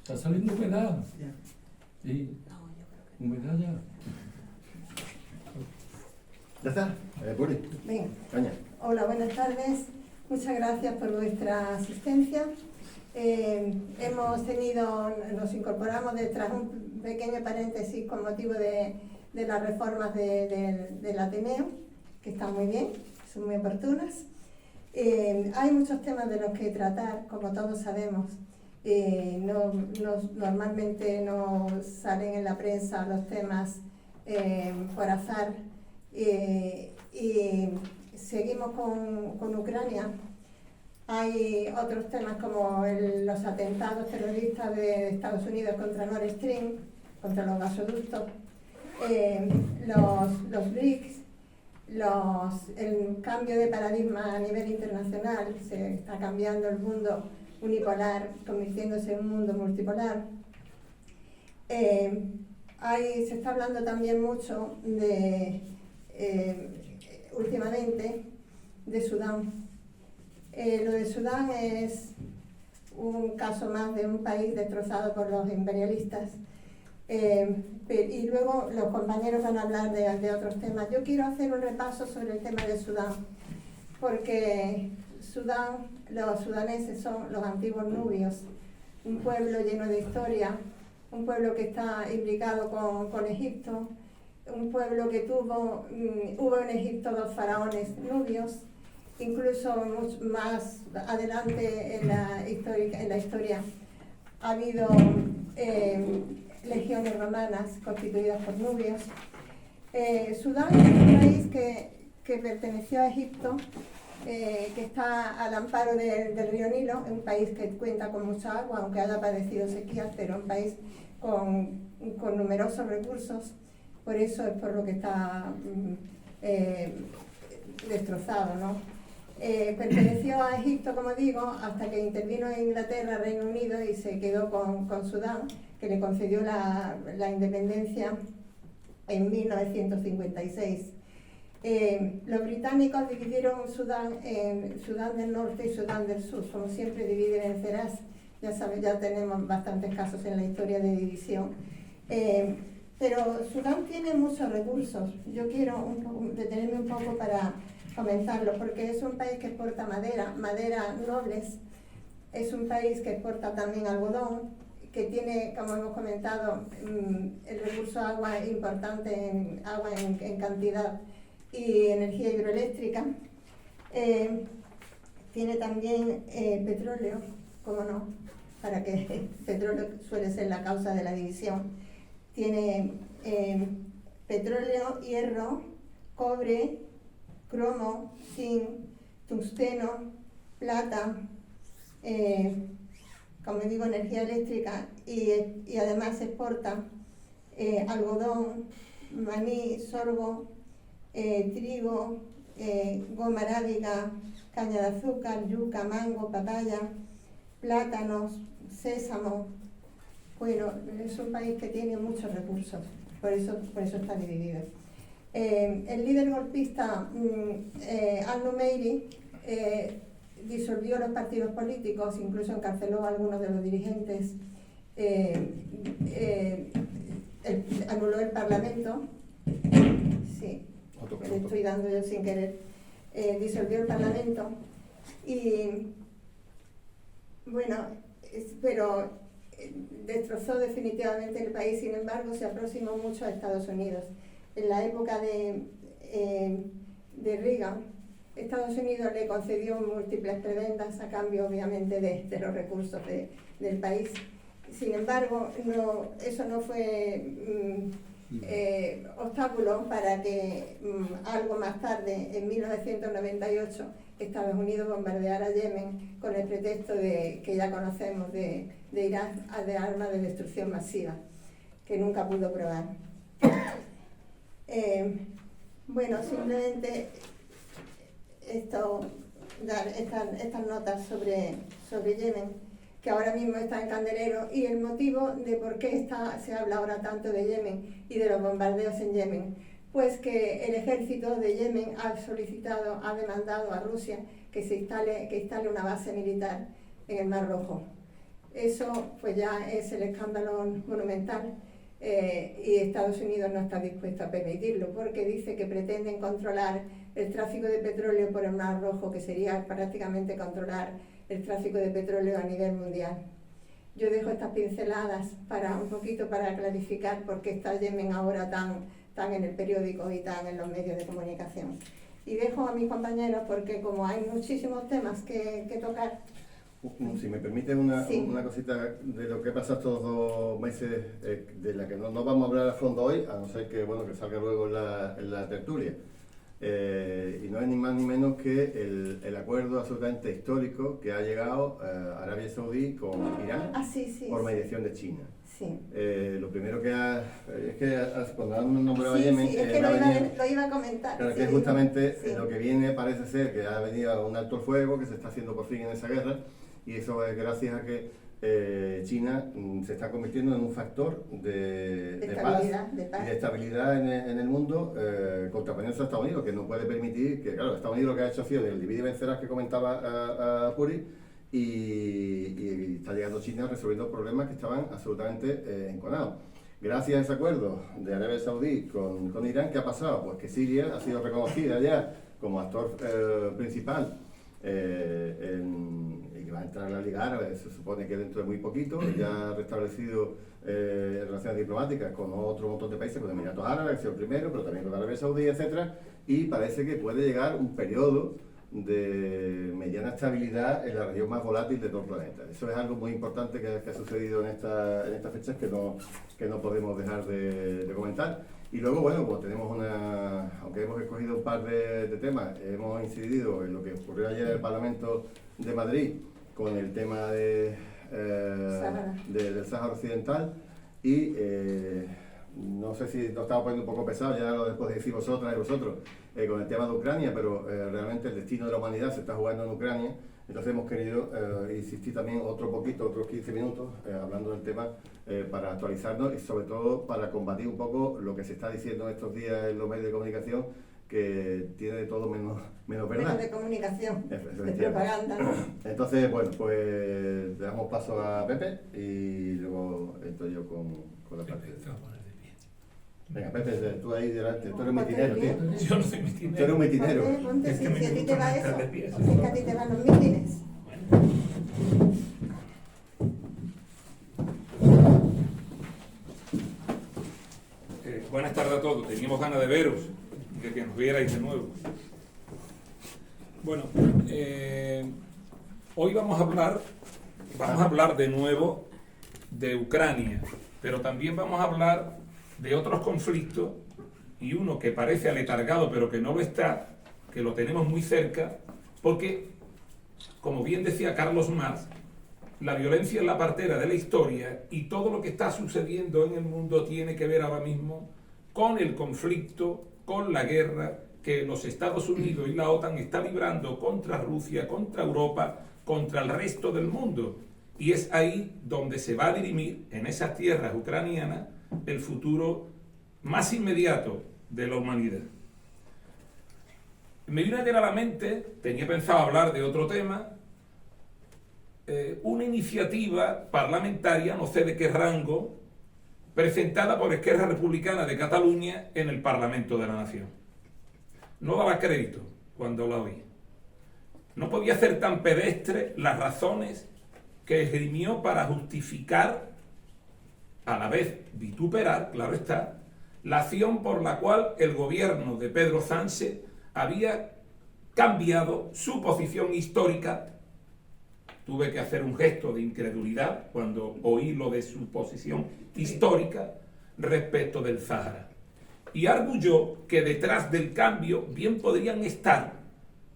Está saliendo humedad. Ya. Sí, humedad ya. ¿Ya está? Puri, Venga. caña. Hola, buenas tardes. Muchas gracias por vuestra asistencia. Nos incorporamos tras un pequeño paréntesis con motivo de las reformas del Ateneo, que están muy bien, son muy oportunas. Hay muchos temas de los que tratar, como todos sabemos. Normalmente no salen en la prensa los temas por azar. Y seguimos con Ucrania. Hay otros temas como los atentados terroristas de Estados Unidos contra Nord Stream, contra los gasoductos, los BRICS, el cambio de paradigma a nivel internacional. Se está cambiando el mundo unipolar, convirtiéndose en un mundo multipolar. Se está hablando también mucho últimamente de Sudán. Lo de Sudán es un caso más de un país destrozado por los imperialistas. Y luego los compañeros van a hablar de otros temas. Yo quiero hacer un repaso sobre el tema de Sudán, porque Sudán, los sudaneses son los antiguos nubios, un pueblo lleno de historia, un pueblo que está implicado con Egipto, un pueblo que hubo en Egipto 2 faraones nubios. Incluso más adelante en la historia ha habido legiones romanas constituidas por nubios. Sudán es un país que perteneció a Egipto, que está al amparo del río Nilo, un país que cuenta con mucha agua, aunque haya padecido sequías, pero un país con numerosos recursos. Por eso es por lo que está destrozado, ¿no? Perteneció a Egipto, como digo, hasta que intervino en Inglaterra, Reino Unido, y se quedó con Sudán, que le concedió la independencia en 1956. Los británicos dividieron Sudán en Sudán del Norte y Sudán del Sur, como siempre dividen en ceras. Ya sabes, ya tenemos bastantes casos en la historia de división. Pero Sudán tiene muchos recursos. Yo quiero detenerme un poco para comentarlo, porque es un país que exporta madera nobles, es un país que exporta también algodón, que tiene, como hemos comentado, el recurso agua importante, agua en cantidad, y energía hidroeléctrica. Tiene también petróleo, como no, para que el petróleo suele ser la causa de la división. Tiene petróleo, hierro, cobre, cromo, zinc, tungsteno, plata, como digo, energía eléctrica, y además exporta algodón, maní, sorgo, trigo, goma arábiga, caña de azúcar, yuca, mango, papaya, plátanos, sésamo. Bueno, es un país que tiene muchos recursos, por eso está dividido. El líder golpista al-Numeiri disolvió los partidos políticos, incluso encarceló a algunos de los dirigentes, anuló el Parlamento. Sí, le estoy dando yo sin querer. Disolvió el Parlamento y, bueno, pero destrozó definitivamente el país. Sin embargo, se aproximó mucho a Estados Unidos. En la época de Reagan, Estados Unidos le concedió múltiples prebendas a cambio, obviamente, de los recursos del país. Sin embargo, eso no fue obstáculo para que algo más tarde, en 1998, Estados Unidos bombardeara Yemen con el pretexto que ya conocemos de Irak, de armas de destrucción masiva, que nunca pudo probar. Bueno, simplemente estas notas sobre Yemen, que ahora mismo está en candelero, y el motivo de por qué se habla ahora tanto de Yemen y de los bombardeos en Yemen. Pues que el ejército de Yemen ha demandado a Rusia que instale una base militar en el Mar Rojo. Eso pues ya es el escándalo monumental. Y Estados Unidos no está dispuesto a permitirlo porque dice que pretenden controlar el tráfico de petróleo por el Mar Rojo, que sería prácticamente controlar el tráfico de petróleo a nivel mundial. Yo dejo estas pinceladas para un poquito para clarificar por qué está Yemen ahora tan en el periódico y tan en los medios de comunicación. Y dejo a mis compañeros porque como hay muchísimos temas que tocar. Si me permite una Sí. cosita de lo que pasa estos 2 meses, de la que no vamos a hablar a fondo hoy, a no ser que, bueno, que salga luego en la tertulia. Y no es ni más ni menos que el acuerdo absolutamente histórico que ha llegado Arabia Saudí con Irán Sí. por mediación de China. Sí. Lo primero que es que cuando han nombrado a Yemen, Sí, es que lo iba a comentar. claro, Sí, que justamente sí. lo que viene parece ser que ha venido un alto el fuego, que se está haciendo por fin en esa guerra, y eso es gracias a que China se está convirtiendo en un factor de paz y de estabilidad en el mundo, contraponiéndose a Estados Unidos, que no puede permitir que, claro, Estados Unidos lo que ha hecho ha sido el divide y vencerás que comentaba a Puri, y está llegando China resolviendo problemas que estaban absolutamente enconados. Gracias a ese acuerdo de Arabia Saudí con Irán, ¿qué ha pasado? Pues que Siria ha sido reconocida ya como actor principal y que va a entrar en la Liga Árabe, se supone que dentro de muy poquito, ya ha restablecido relaciones diplomáticas con otro montón de países, con Emiratos Árabes, que ha sido el primero, pero también con Arabia Saudí, etcétera, y parece que puede llegar un periodo de mediana estabilidad en la región más volátil de todo el planeta. Eso es algo muy importante que ha sucedido en estas fechas que no podemos dejar de comentar. Y luego, bueno, pues tenemos aunque hemos escogido un par de temas, hemos incidido en lo que ocurrió ayer en el Parlamento de Madrid con el tema del Sáhara Occidental y no sé si nos estamos poniendo un poco pesados, ya lo después de decir vosotras y vosotros, con el tema de Ucrania, pero realmente el destino de la humanidad se está jugando en Ucrania, entonces hemos querido insistir también otros 15 minutos, hablando del tema para actualizarnos y sobre todo para combatir un poco lo que se está diciendo estos días en los medios de comunicación, que tiene de todo menos verdad. Menos de comunicación, de propaganda. Entonces, bueno, pues le damos paso a Pepe y luego entro yo con la parte. Venga, Pepe, tú ahí delante, tú eres un mitinero, tío. Yo no soy mitinero. Tú eres un mitinero. Ponte, Es que si me a ti gusta te va más eso, estar de pie, es que a ti te van los mítines. Buenas tardes a todos. Teníamos ganas de veros, de que nos vierais de nuevo. Bueno, hoy vamos a hablar de nuevo de Ucrania, pero también vamos a hablar de otros conflictos, y uno que parece aletargado pero que no lo está, que lo tenemos muy cerca, porque, como bien decía Carlos Marx, la violencia es la partera de la historia y todo lo que está sucediendo en el mundo tiene que ver ahora mismo con el conflicto, con la guerra que los Estados Unidos y la OTAN están librando contra Rusia, contra Europa, contra el resto del mundo. Y es ahí donde se va a dirimir, en esas tierras ucranianas, el futuro más inmediato de la humanidad. Me vino ayer a la mente, tenía pensado hablar de otro tema, una iniciativa parlamentaria, no sé de qué rango, presentada por Esquerra Republicana de Cataluña en el Parlamento de la Nación. No daba crédito cuando la oí. No podía ser tan pedestre las razones que esgrimió para justificar, a la vez vituperar, claro está, la acción por la cual el gobierno de Pedro Sánchez había cambiado su posición histórica. Tuve que hacer un gesto de incredulidad cuando oí lo de su posición histórica respecto del Sáhara. Y arguyó que detrás del cambio bien podrían estar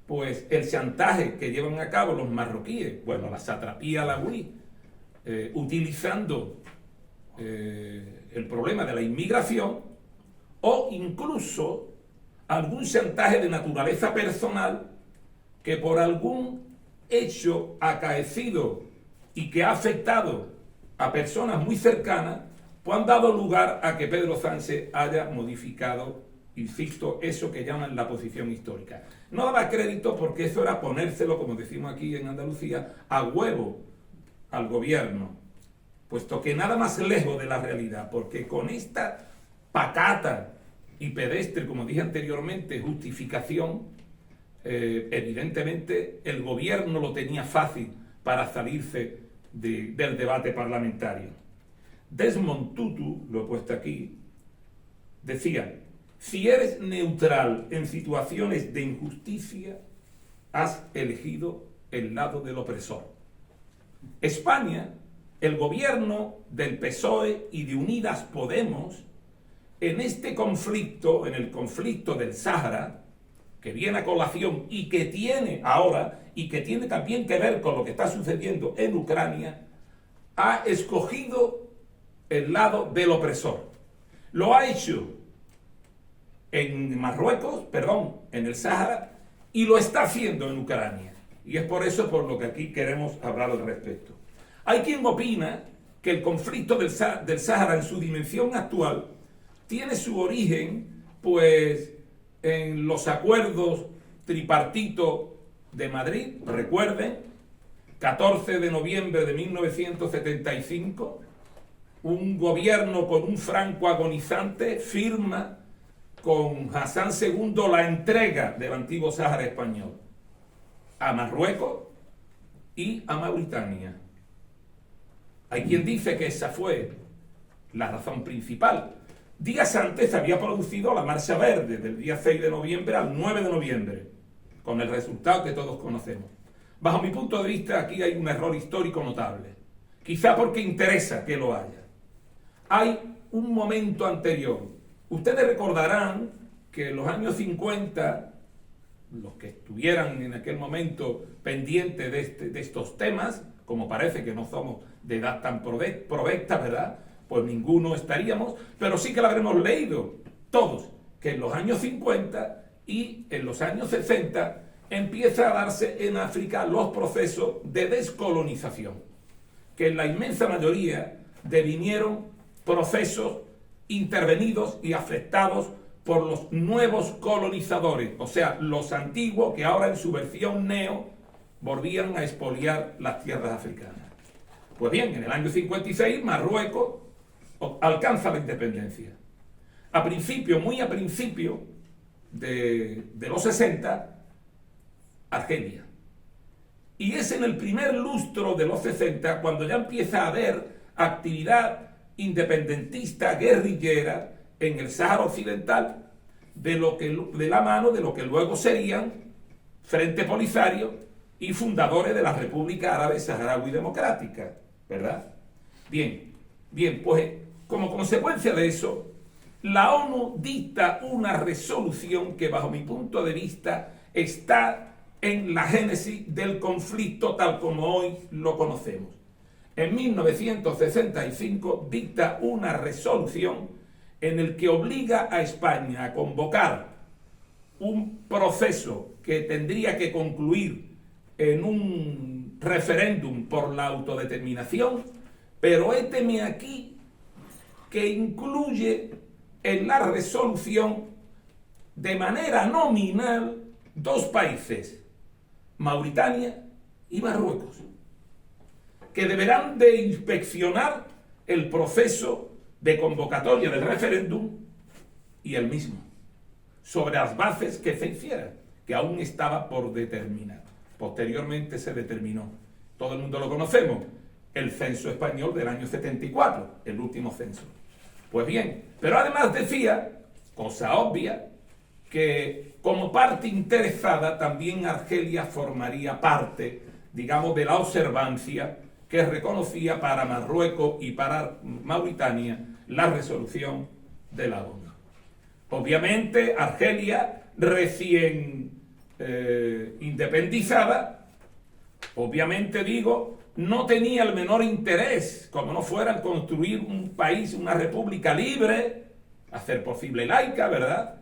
pues el chantaje que llevan a cabo los marroquíes, bueno, la satrapía alawí, utilizando el problema de la inmigración, o incluso algún chantaje de naturaleza personal que por algún hecho acaecido y que ha afectado a personas muy cercanas, pues han dado lugar a que Pedro Sánchez haya modificado, insisto, eso que llaman la posición histórica. No daba crédito porque eso era ponérselo, como decimos aquí en Andalucía, a huevo al gobierno, puesto que nada más lejos de la realidad, porque con esta pacata y pedestre, como dije anteriormente, justificación, evidentemente el gobierno lo tenía fácil para salirse del debate parlamentario. Desmond Tutu, lo he puesto aquí, decía: si eres neutral en situaciones de injusticia, has elegido el lado del opresor. España, el gobierno del PSOE y de Unidas Podemos, en este conflicto, en el conflicto del Sáhara, que viene a colación y que tiene ahora, y que tiene también que ver con lo que está sucediendo en Ucrania, ha escogido el lado del opresor. Lo ha hecho en Marruecos, en el Sáhara, y lo está haciendo en Ucrania. Y es por eso por lo que aquí queremos hablar al respecto. Hay quien opina que el conflicto del Sáhara en su dimensión actual tiene su origen, pues, en los acuerdos tripartito de Madrid. Recuerden, 14 de noviembre de 1975, un gobierno con un Franco agonizante firma con Hassan II la entrega del antiguo Sáhara español a Marruecos y a Mauritania. Hay quien dice que esa fue la razón principal. Días antes había producido la Marcha Verde, del día 6 de noviembre al 9 de noviembre, con el resultado que todos conocemos. Bajo mi punto de vista, aquí hay un error histórico notable, quizá porque interesa que lo haya. Hay un momento anterior. Ustedes recordarán que en los años 50, los que estuvieran en aquel momento pendientes de estos temas, como parece que no somos de edad tan provecta, ¿verdad?, pues ninguno estaríamos, pero sí que lo habremos leído todos, que en los años 50 y en los años 60 empieza a darse en África los procesos de descolonización, que en la inmensa mayoría devinieron procesos intervenidos y afectados por los nuevos colonizadores, o sea, los antiguos que ahora en su versión neo volvían a expoliar las tierras africanas. Pues bien, en el año 56 Marruecos alcanza la independencia. Muy a principio de los 60, Argelia. Y es en el primer lustro de los 60 cuando ya empieza a haber actividad independentista, guerrillera, en el Sáhara Occidental, de la mano de lo que luego serían Frente Polisario y fundadores de la República Árabe Saharaui Democrática, ¿verdad? Bien, pues como consecuencia de eso, la ONU dicta una resolución que bajo mi punto de vista está en la génesis del conflicto tal como hoy lo conocemos. En 1965 dicta una resolución en el que obliga a España a convocar un proceso que tendría que concluir en un referéndum por la autodeterminación, pero héteme aquí que incluye en la resolución de manera nominal dos países, Mauritania y Marruecos, que deberán de inspeccionar el proceso de convocatoria del referéndum y el mismo, sobre las bases que se hicieran, que aún estaba por determinar. Posteriormente se determinó, todo el mundo lo conocemos, el censo español del año 74, el último censo. Pues bien, pero además decía, cosa obvia, que como parte interesada también Argelia formaría parte, digamos, de la observancia que reconocía para Marruecos y para Mauritania la resolución de la ONU. Obviamente, Argelia, recién independizada, obviamente digo, no tenía el menor interés, como no fuera en construir un país, una república libre, hacer posible laica, ¿verdad?,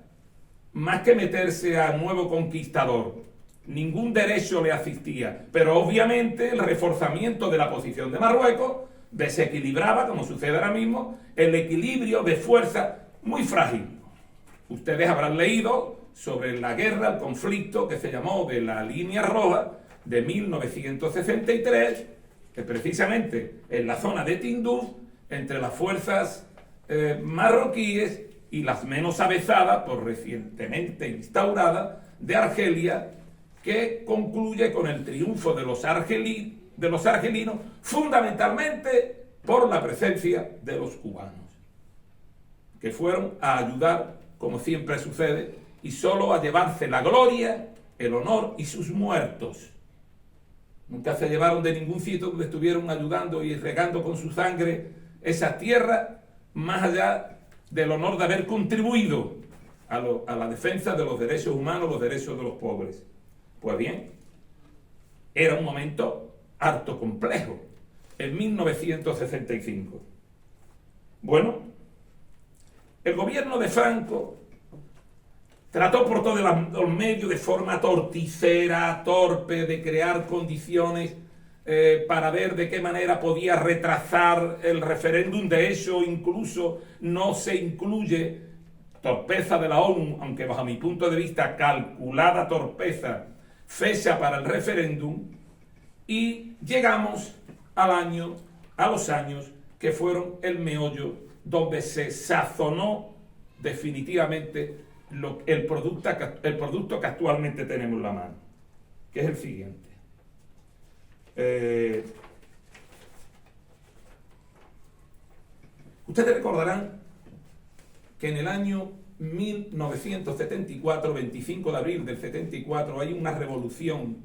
más que meterse a nuevo conquistador. Ningún derecho le asistía, pero obviamente el reforzamiento de la posición de Marruecos desequilibraba, como sucede ahora mismo, el equilibrio de fuerza muy frágil. Ustedes habrán leído sobre la guerra, el conflicto que se llamó de la Línea Roja de 1963, precisamente en la zona de Tinduf, entre las fuerzas marroquíes y las menos avezadas, por recientemente instaurada, de Argelia, que concluye con el triunfo de los argelinos, fundamentalmente por la presencia de los cubanos, que fueron a ayudar, como siempre sucede, y solo a llevarse la gloria, el honor y sus muertos. Nunca se llevaron de ningún sitio donde estuvieron ayudando y regando con su sangre esa tierra, más allá del honor de haber contribuido a la defensa de los derechos humanos, los derechos de los pobres. Pues bien, era un momento harto complejo, en 1965. Bueno, el gobierno de Franco trató por todos los medios, de forma torticera, torpe, de crear condiciones para ver de qué manera podía retrasar el referéndum. De hecho, incluso no se incluye, torpeza de la ONU, aunque bajo mi punto de vista calculada torpeza, fecha para el referéndum, y llegamos a los años que fueron el meollo donde se sazonó definitivamente el producto que actualmente tenemos en la mano, que es el siguiente. Ustedes recordarán que en el año 1974, 25 de abril del 74, hay una revolución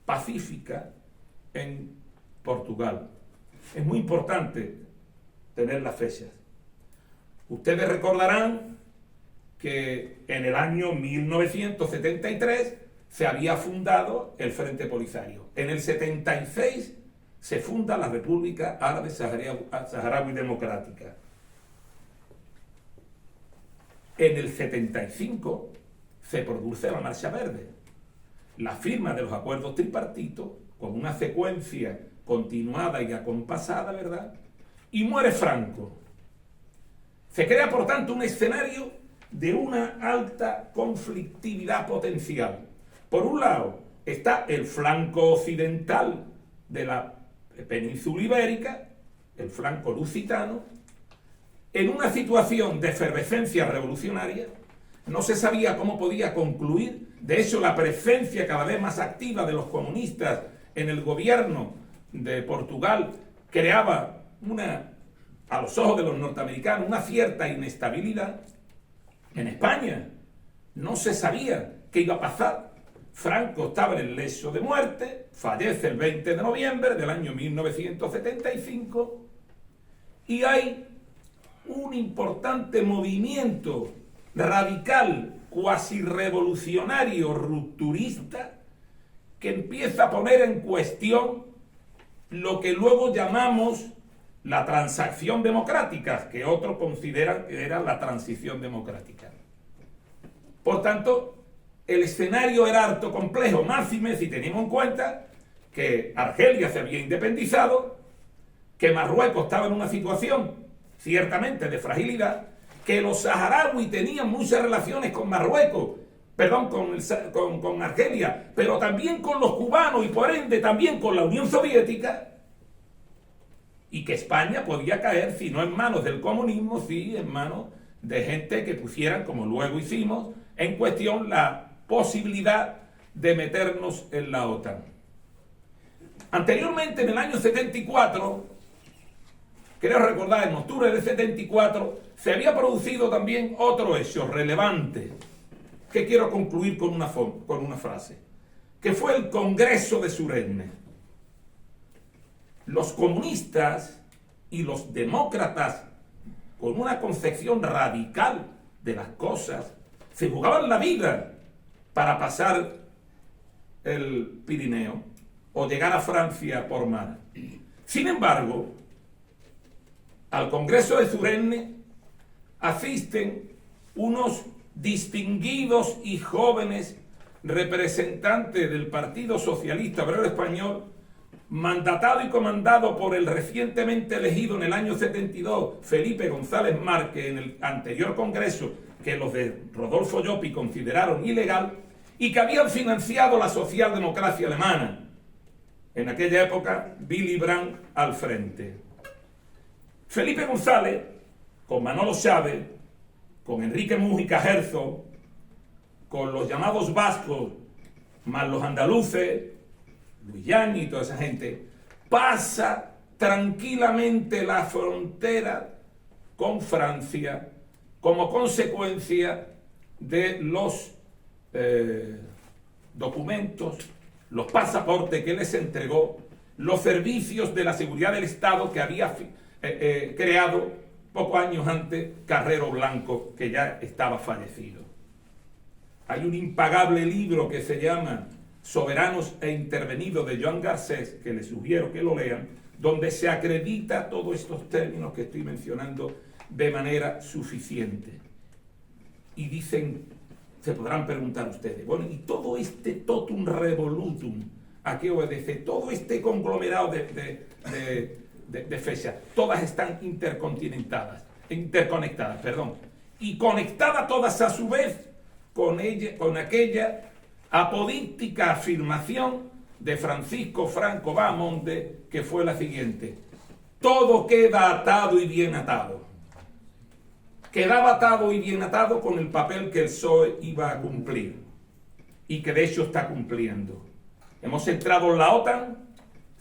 pacífica en Portugal. Es muy importante tener las fechas. Ustedes recordarán que en el año 1973 se había fundado el Frente Polisario. En el 76 se funda la República Árabe Saharaui Democrática. En el 75 se produce la Marcha Verde, la firma de los acuerdos tripartitos con una secuencia continuada y acompasada, ¿verdad? Y muere Franco. Se crea, por tanto, un escenario de una alta conflictividad potencial. Por un lado está el flanco occidental de la península ibérica, el flanco lusitano, en una situación de efervescencia revolucionaria. No se sabía cómo podía concluir. De hecho, la presencia cada vez más activa de los comunistas en el gobierno de Portugal creaba a los ojos de los norteamericanos, una cierta inestabilidad. En España no se sabía qué iba a pasar. Franco estaba en el lecho de muerte, fallece el 20 de noviembre del año 1975 y hay un importante movimiento radical, cuasi revolucionario, rupturista, que empieza a poner en cuestión lo que luego llamamos la transacción democrática, que otros consideran que era la transición democrática. Por tanto, el escenario era harto complejo, máxime si tenemos en cuenta que Argelia se había independizado, que Marruecos estaba en una situación ciertamente de fragilidad, que los saharauis tenían muchas relaciones con Marruecos, con Argelia, pero también con los cubanos y por ende también con la Unión Soviética, y que España podía caer, si no en manos del comunismo, sí en manos de gente que pusieran, como luego hicimos, en cuestión la posibilidad de meternos en la OTAN. Anteriormente, en el año 74, creo recordar, en octubre del 74, se había producido también otro hecho relevante, que quiero concluir con una frase, que fue el Congreso de Suresnes. Los comunistas y los demócratas, con una concepción radical de las cosas, se jugaban la vida para pasar el Pirineo o llegar a Francia por mar. Sin embargo, al Congreso de Suresnes asisten unos distinguidos y jóvenes representantes del Partido Socialista Obrero Español, mandatado y comandado por el recientemente elegido en el año 72 Felipe González Márquez en el anterior Congreso, que los de Rodolfo Llopis consideraron ilegal, y que habían financiado la socialdemocracia alemana. en aquella época Willy Brandt al frente. Felipe González, con Manolo Chávez, con Enrique Mújica Herzog, con los llamados vascos, más los andaluces, Luis Llani y toda esa gente, pasa tranquilamente la frontera con Francia como consecuencia de los documentos, los pasaportes que les entregó los servicios de la seguridad del Estado que había creado pocos años antes Carrero Blanco, que ya estaba fallecido. Hay un impagable libro que se llama Soberanos e Intervenidos de Joan Garcés, que les sugiero que lo lean, donde se acredita todos estos términos que estoy mencionando de manera suficiente. Y dicen, se podrán preguntar ustedes, bueno, ¿y todo este totum revolutum a qué obedece? Todo este conglomerado de fechas, todas están interconectadas, y conectadas todas a su vez con aquella apodíctica afirmación de Francisco Franco Bahamonde, que fue la siguiente: todo queda atado y bien atado. Quedaba atado y bien atado con el papel que el PSOE iba a cumplir, y que de hecho está cumpliendo. Hemos entrado en la OTAN,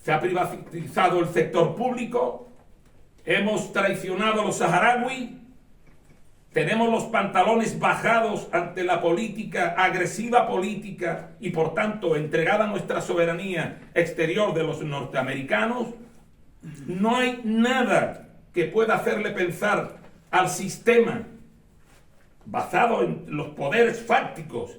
se ha privatizado el sector público, hemos traicionado a los saharauis, tenemos los pantalones bajados ante la política, agresiva política, y por tanto entregada nuestra soberanía exterior de los norteamericanos. No hay nada que pueda hacerle pensar al sistema basado en los poderes fácticos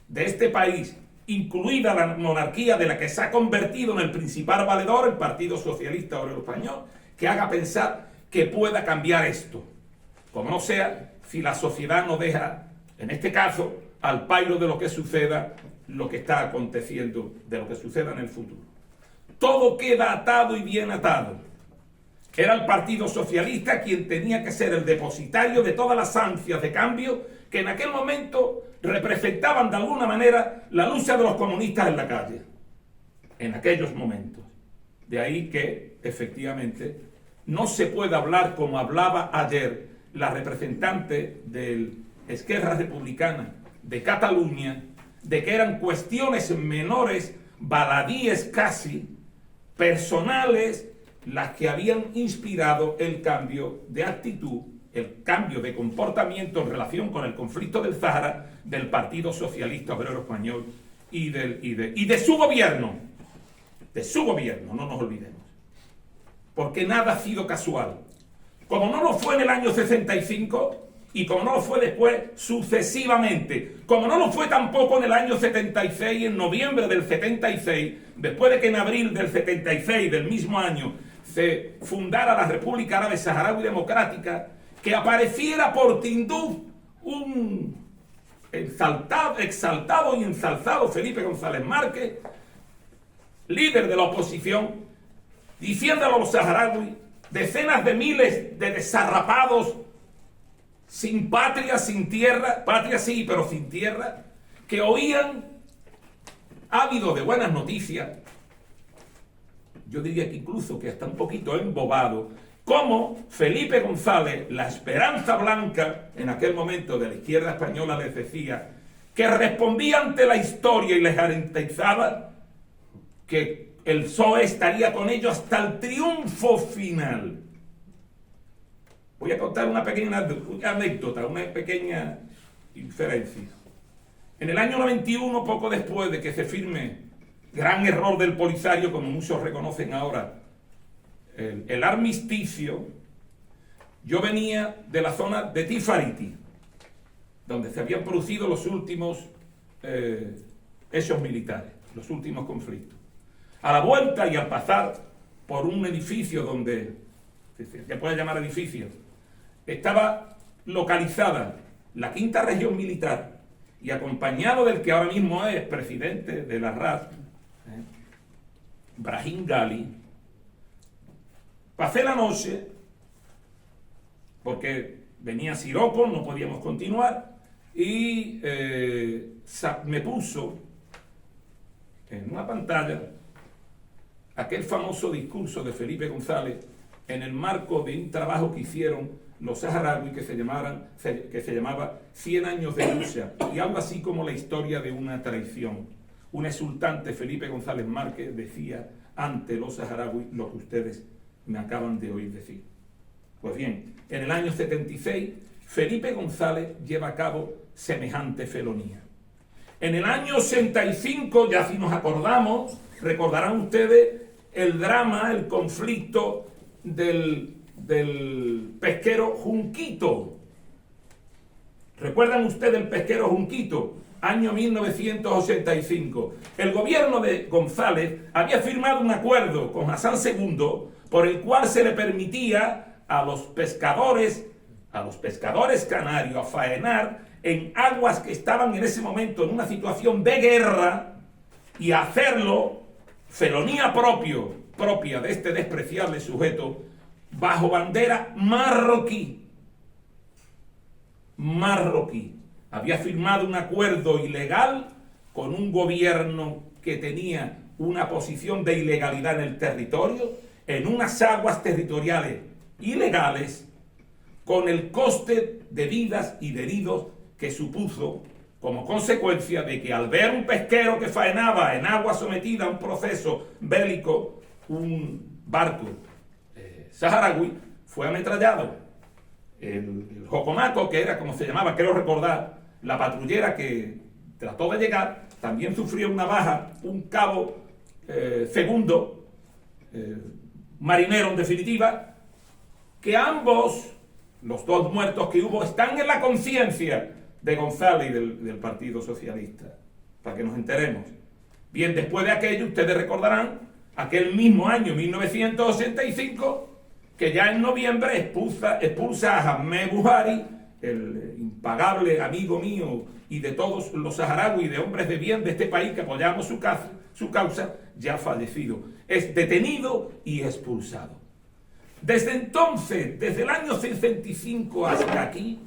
de este país, incluida la monarquía de la que se ha convertido en el principal valedor, el Partido Socialista Obrero Español, que haga pensar que pueda cambiar esto. Como no sea, si la sociedad no deja, en este caso, al pairo de lo que suceda, lo que está aconteciendo, de lo que suceda en el futuro. Todo queda atado y bien atado. Era el Partido Socialista quien tenía que ser el depositario de todas las ansias de cambio que en aquel momento representaban de alguna manera la lucha de los comunistas en la calle. En aquellos momentos. De ahí que, efectivamente, no se puede hablar como hablaba ayer la representante de Esquerra Republicana de Cataluña, de que eran cuestiones menores, baladíes casi, personales, las que habían inspirado el cambio de actitud, el cambio de comportamiento en relación con el conflicto del Sáhara del Partido Socialista Obrero Español y de su gobierno. De su gobierno, no nos olvidemos. Porque nada ha sido casual. Como no lo fue en el año 65 y como no lo fue después sucesivamente, como no lo fue tampoco en el año 76, en noviembre del 76, después de que en abril del 76 del mismo año se fundara la República Árabe Saharaui Democrática, que apareciera por Tinduf un exaltado y ensalzado Felipe González Márquez, líder de la oposición, diciéndole a los saharauis, decenas de miles de desarrapados, sin patria, sin tierra, patria sí, pero sin tierra, que oían, ávidos de buenas noticias, yo diría que incluso que hasta un poquito embobado, como Felipe González, la esperanza blanca, en aquel momento de la izquierda española, les decía que respondía ante la historia y les garantizaba que el PSOE estaría con ellos hasta el triunfo final. Voy a contar una pequeña anécdota, una pequeña inferencia. En el año 91, poco después de que se firme, gran error del Polisario, como muchos reconocen ahora, el armisticio, yo venía de la zona de Tifariti, donde se habían producido los últimos hechos militares, los últimos conflictos. A la vuelta y al pasar por un edificio donde, se puede llamar edificio, estaba localizada la quinta región militar y acompañado del que ahora mismo es presidente de la RAF, Brahim Gali, pasé la noche porque venía Siroco, no podíamos continuar, y me puso en una pantalla aquel famoso discurso de Felipe González en el marco de un trabajo que hicieron los saharauis que se llamaba 100 años de lucha, y algo así como la historia de una traición. Un exultante Felipe González Márquez decía ante los saharauis lo que ustedes me acaban de oír decir. Pues bien, en el año 76, Felipe González lleva a cabo semejante felonía. En el año 85, ya si nos acordamos, recordarán ustedes el drama, el conflicto del pesquero Junquito. ¿Recuerdan ustedes el pesquero Junquito? Año 1985. El gobierno de González había firmado un acuerdo con Hassan II por el cual se le permitía a los pescadores canarios a faenar en aguas que estaban en ese momento en una situación de guerra y hacerlo, felonía propia de este despreciable sujeto, bajo bandera marroquí. Había firmado un acuerdo ilegal con un gobierno que tenía una posición de ilegalidad en el territorio, en unas aguas territoriales ilegales, con el coste de vidas y de heridos que supuso como consecuencia de que al ver un pesquero que faenaba en agua sometida a un proceso bélico, un barco saharaui fue ametrallado. El Jocomaco, que era como se llamaba, quiero recordar, la patrullera que trató de llegar, también sufrió una baja, un cabo segundo, marinero en definitiva, que ambos, los dos muertos que hubo, están en la conciencia de González y del Partido Socialista, para que nos enteremos. Bien, después de aquello, ustedes recordarán, aquel mismo año, 1985, que ya en noviembre expulsa a Ahmed Buhari, el impagable amigo mío y de todos los saharauis, de hombres de bien de este país que apoyamos su causa, ya fallecido. Es detenido y expulsado. Desde entonces, desde el año 65 hasta aquí,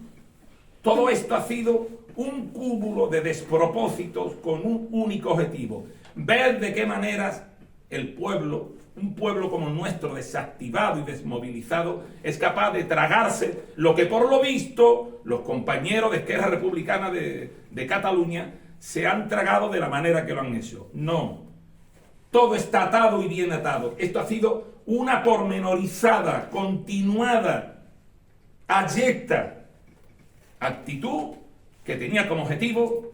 todo esto ha sido un cúmulo de despropósitos con un único objetivo: ver de qué maneras el pueblo, un pueblo como el nuestro, desactivado y desmovilizado, es capaz de tragarse lo que por lo visto los compañeros de Esquerra Republicana de Cataluña se han tragado de la manera que lo han hecho. No, todo está atado y bien atado. Esto ha sido una pormenorizada, continuada, abyecta actitud que tenía como objetivo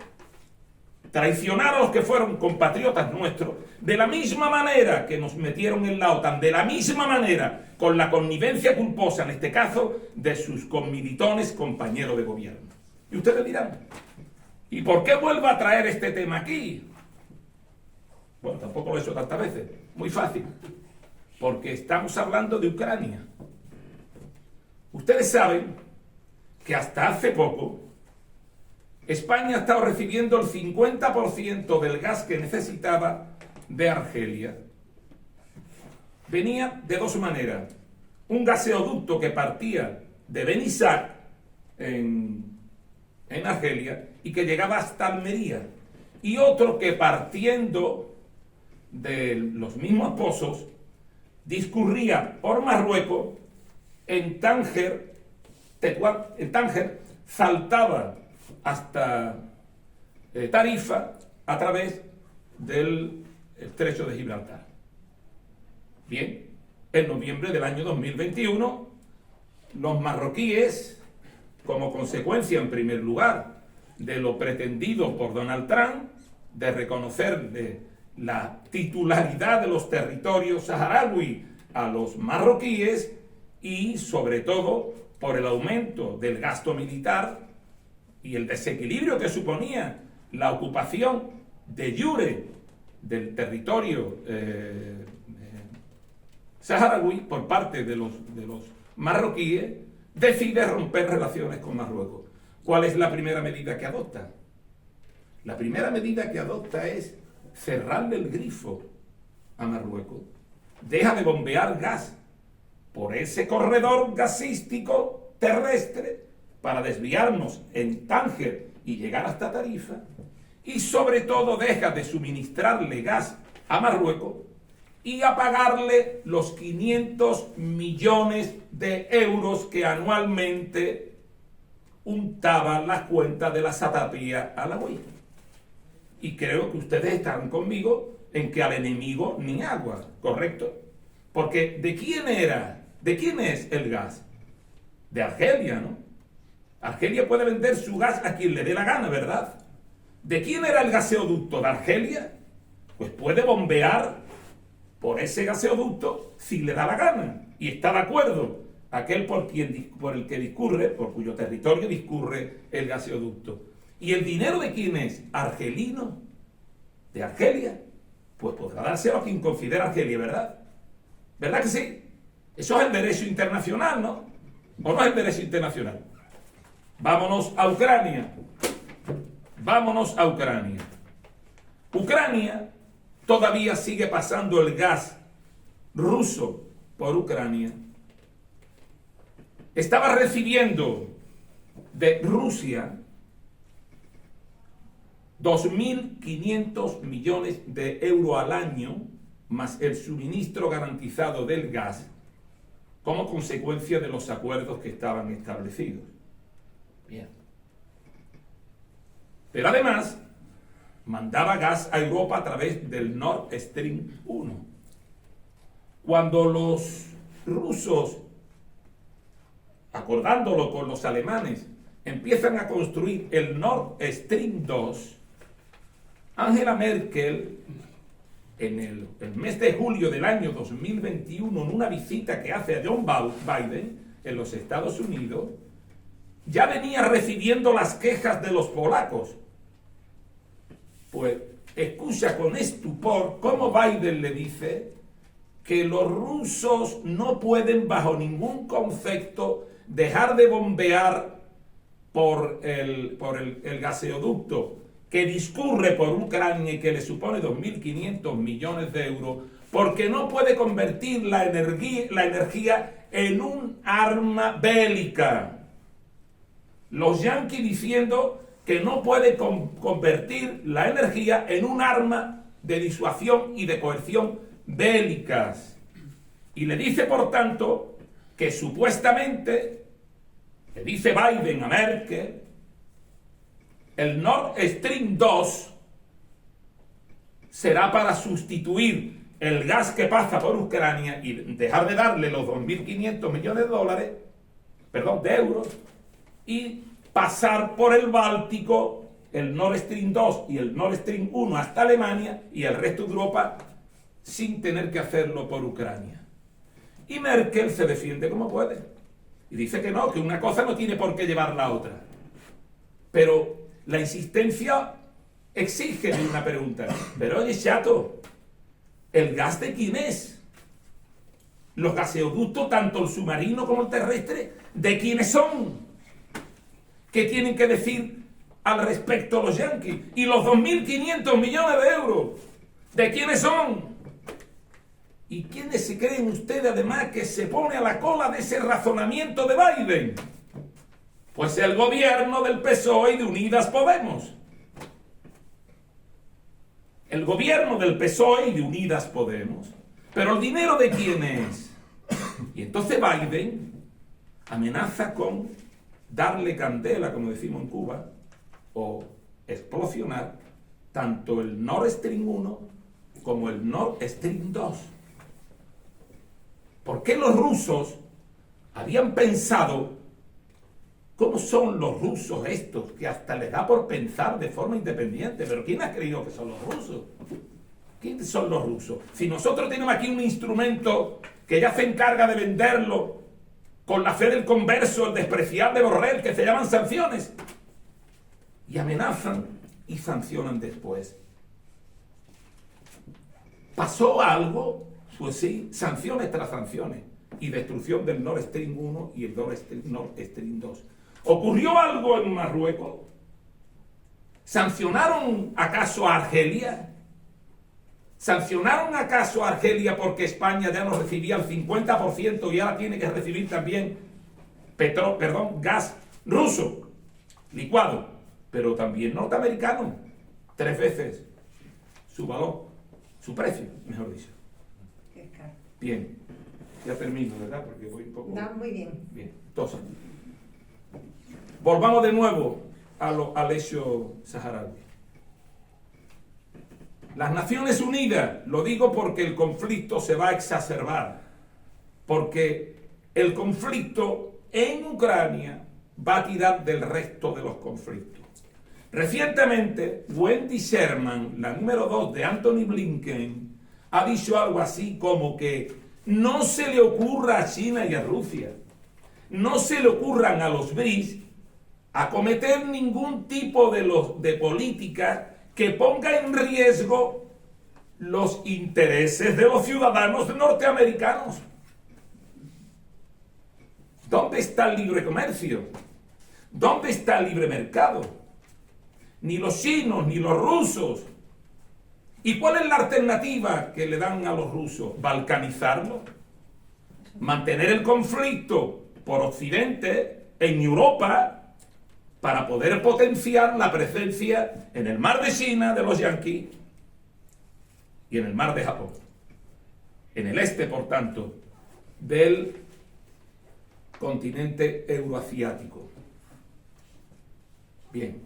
traicionar a los que fueron compatriotas nuestros, de la misma manera que nos metieron en la OTAN, de la misma manera, con la connivencia culposa, en este caso, de sus conmilitones compañeros de gobierno. Y ustedes dirán, ¿y por qué vuelvo a traer este tema aquí? Bueno, tampoco lo he hecho tantas veces. Muy fácil. Porque estamos hablando de Ucrania. Ustedes saben que hasta hace poco España ha estado recibiendo el 50% del gas que necesitaba de Argelia. Venía de dos maneras. Un gaseoducto que partía de Benisac, en Argelia, y que llegaba hasta Almería. Y otro que partiendo de los mismos pozos, discurría por Marruecos, en Tánger, saltaba hasta Tarifa a través del estrecho de Gibraltar. Bien, en noviembre del año 2021, los marroquíes, como consecuencia, en primer lugar, de lo pretendido por Donald Trump, de reconocer la titularidad de los territorios saharaui a los marroquíes, y sobre todo por el aumento del gasto militar y el desequilibrio que suponía la ocupación de jure del territorio saharaui por parte de los marroquíes, decide romper relaciones con Marruecos. ¿Cuál es la primera medida que adopta? La primera medida que adopta es cerrarle el grifo a Marruecos. Deja de bombear gas por ese corredor gasístico terrestre para desviarnos en Tánger y llegar hasta Tarifa, y sobre todo deja de suministrarle gas a Marruecos y a pagarle los 500 millones de euros que anualmente untaban las cuentas de la Satapía a la Wii. Y creo que ustedes están conmigo en que al enemigo ni agua, ¿correcto? Porque ¿de quién era? ¿De quién es el gas? De Argelia, ¿no? Argelia puede vender su gas a quien le dé la gana, ¿verdad? ¿De quién era el gaseoducto? ¿De Argelia? Pues puede bombear por ese gaseoducto si le da la gana y está de acuerdo aquel por el que discurre, por cuyo territorio discurre el gaseoducto. ¿Y el dinero de quién es? ¿Argelino? ¿De Argelia? Pues podrá dárselo a quien considera Argelia, ¿verdad? ¿Verdad que sí? Eso es el derecho internacional, ¿no? ¿O no es el derecho internacional? Vámonos a Ucrania. Vámonos a Ucrania. Ucrania todavía sigue pasando el gas ruso por Ucrania. Estaba recibiendo de Rusia 2.500 millones de euros al año, más el suministro garantizado del gas, como consecuencia de los acuerdos que estaban establecidos. Bien. Pero además, mandaba gas a Europa a través del Nord Stream 1. Cuando los rusos, acordándolo con los alemanes, empiezan a construir el Nord Stream 2, Angela Merkel, en el mes de julio del año 2021, en una visita que hace a John Biden en los Estados Unidos, ya venía recibiendo las quejas de los polacos. Pues escucha con estupor cómo Biden le dice que los rusos no pueden bajo ningún concepto dejar de bombear por el gaseoducto que discurre por Ucrania y que le supone 2.500 millones de euros, porque no puede convertir la energía en un arma bélica. Los yanquis diciendo que no puede convertir la energía en un arma de disuasión y de coerción bélicas. Y le dice, por tanto, que supuestamente, le dice Biden a Merkel, el Nord Stream 2 será para sustituir el gas que pasa por Ucrania y dejar de darle los 2.500 millones de euros, y pasar por el Báltico, el Nord Stream 2 y el Nord Stream 1 hasta Alemania y el resto de Europa sin tener que hacerlo por Ucrania. Y Merkel se defiende como puede. Y dice que no, que una cosa no tiene por qué llevar la otra. Pero la insistencia exige una pregunta. Pero oye, chato, ¿el gas de quién es? Los gaseoductos, tanto el submarino como el terrestre, ¿de quiénes son? ¿Qué tienen que decir al respecto los yanquis? Y los 2.500 millones de euros, ¿de quiénes son? ¿Y quiénes se creen ustedes además que se pone a la cola de ese razonamiento de Biden? Pues el gobierno del PSOE y de Unidas Podemos. El gobierno del PSOE y de Unidas Podemos. Pero ¿el dinero de quién es? Y entonces Biden amenaza con darle candela, como decimos en Cuba, o explosionar tanto el Nord Stream 1 como el Nord Stream 2. ¿Por qué los rusos habían pensado, cómo son los rusos estos, que hasta les da por pensar de forma independiente? Pero ¿quién ha creído que son los rusos? ¿Quiénes son los rusos? Si nosotros tenemos aquí un instrumento que ya se encarga de venderlo con la fe del converso, el despreciable Borrell, que se llaman sanciones, y amenazan y sancionan después. ¿Pasó algo? Pues sí, sanciones tras sanciones, y destrucción del Nord Stream 1 y el Nord Stream 2. ¿Ocurrió algo en Marruecos? ¿Sancionaron acaso a Argelia? ¿Sancionaron acaso a Argelia porque España ya no recibía el 50% y ahora tiene que recibir también gas ruso, licuado, pero también norteamericano, 3 veces su valor, su precio, mejor dicho? Bien, ya termino, ¿verdad? Porque voy un poco... No, muy bien. Bien, entonces, volvamos de nuevo al hecho saharaui. Las Naciones Unidas, lo digo porque el conflicto se va a exacerbar, porque el conflicto en Ucrania va a tirar del resto de los conflictos. Recientemente, Wendy Sherman, la número 2 de Anthony Blinken, ha dicho algo así como que no se le ocurra a China y a Rusia, no se le ocurran a los BRICS acometer ningún tipo de política que ponga en riesgo los intereses de los ciudadanos norteamericanos. ¿Dónde está el libre comercio? ¿Dónde está el libre mercado? Ni los chinos, ni los rusos. ¿Y cuál es la alternativa que le dan a los rusos? ¿Balcanizarlo? ¿Mantener el conflicto por Occidente, en Europa, para poder potenciar la presencia en el mar de China de los yanquis y en el mar de Japón? En el este, por tanto, del continente euroasiático. Bien.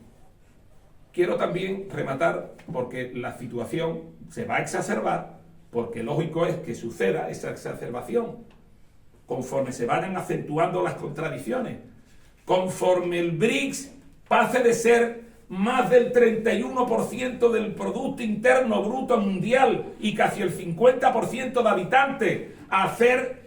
Quiero también rematar, porque la situación se va a exacerbar, porque lógico es que suceda esa exacerbación, conforme se vayan acentuando las contradicciones, conforme el BRICS pase de ser más del 31% del Producto Interno Bruto Mundial y casi el 50% de habitantes, a hacer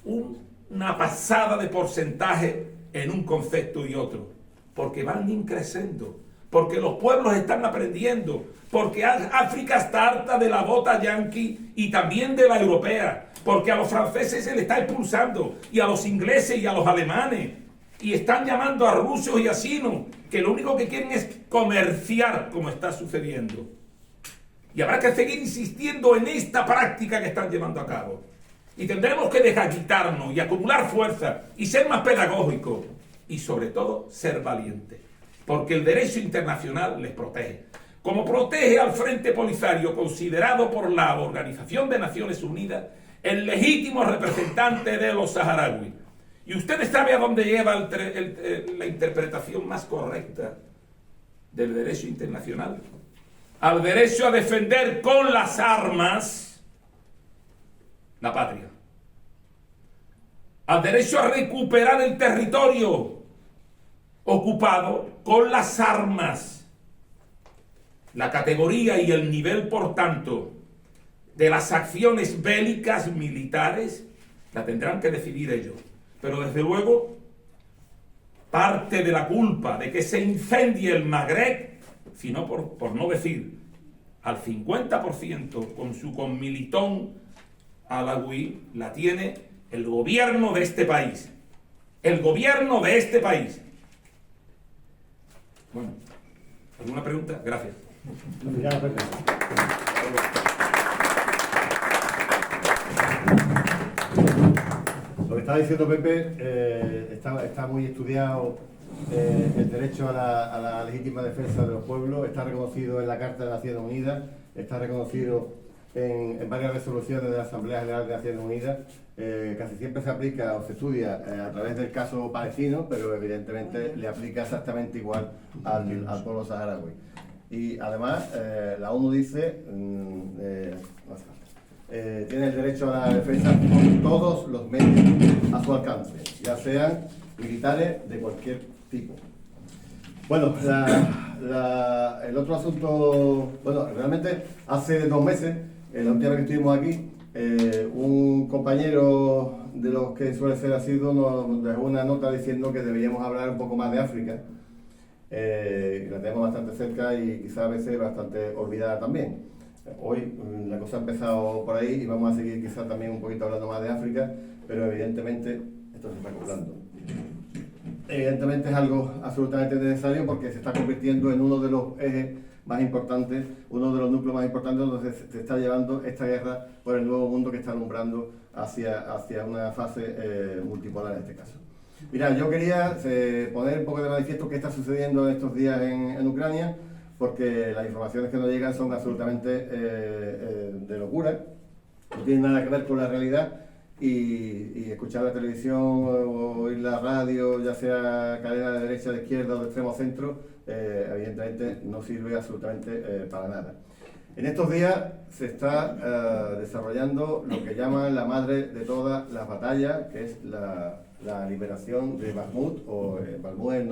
una pasada de porcentaje en un concepto y otro, porque van increciendo, porque los pueblos están aprendiendo, porque África está harta de la bota yanqui y también de la europea, porque a los franceses se les está expulsando, y a los ingleses y a los alemanes, y están llamando a rusos y a chinos, que lo único que quieren es comerciar, como está sucediendo. Y habrá que seguir insistiendo en esta práctica que están llevando a cabo. Y tendremos que dejar quitarnos y acumular fuerza y ser más pedagógicos y sobre todo ser valientes, porque el derecho internacional les protege, como protege al Frente Polisario, considerado por la Organización de Naciones Unidas el legítimo representante de los saharauis. Y ustedes saben a dónde lleva la interpretación más correcta del derecho internacional: al derecho a defender con las armas la patria, al derecho a recuperar el territorio ocupado con las armas. La categoría y el nivel, por tanto, de las acciones bélicas militares la tendrán que decidir ellos. Pero desde luego, parte de la culpa de que se incendie el Magreb, sino por no decir al 50% con su comilitón alawí, la tiene el gobierno de este país. El gobierno de este país. Bueno, ¿alguna pregunta? Gracias. Lo que estaba diciendo Pepe, está muy estudiado. El derecho a la legítima defensa de los pueblos está reconocido en la Carta de Naciones Unidas, está reconocido en varias resoluciones de la Asamblea General de Naciones Unidas. Casi siempre se aplica o se estudia a través del caso palestino, pero evidentemente le aplica exactamente igual al pueblo saharaui. Y además la ONU dice tiene el derecho a la defensa con todos los medios a su alcance, ya sean militares de cualquier tipo. Bueno, el otro asunto, bueno, realmente hace 2 meses, la última vez que estuvimos aquí, un compañero de los que suele ser asiduo nos dejó una nota diciendo que deberíamos hablar un poco más de África. La tenemos bastante cerca y quizás a veces bastante olvidada también. Hoy la cosa ha empezado por ahí y vamos a seguir quizás también un poquito hablando más de África, pero evidentemente esto se está acoplando. Evidentemente es algo absolutamente necesario porque se está convirtiendo en uno de los ejes más importantes, uno de los núcleos más importantes donde se está llevando esta guerra por el nuevo mundo que está alumbrando hacia una fase multipolar en este caso. Mira, yo quería poner un poco de manifiesto qué está sucediendo en estos días en Ucrania, porque las informaciones que nos llegan son absolutamente de locura. no tienen nada que ver con la realidad, y escuchar la televisión o oír la radio, ya sea cadena de derecha, de izquierda o de extremo centro, evidentemente no sirve absolutamente para nada. En estos días se está desarrollando lo que llaman la madre de todas las batallas, que es la liberación de Bakhmut, o Bakhmut es el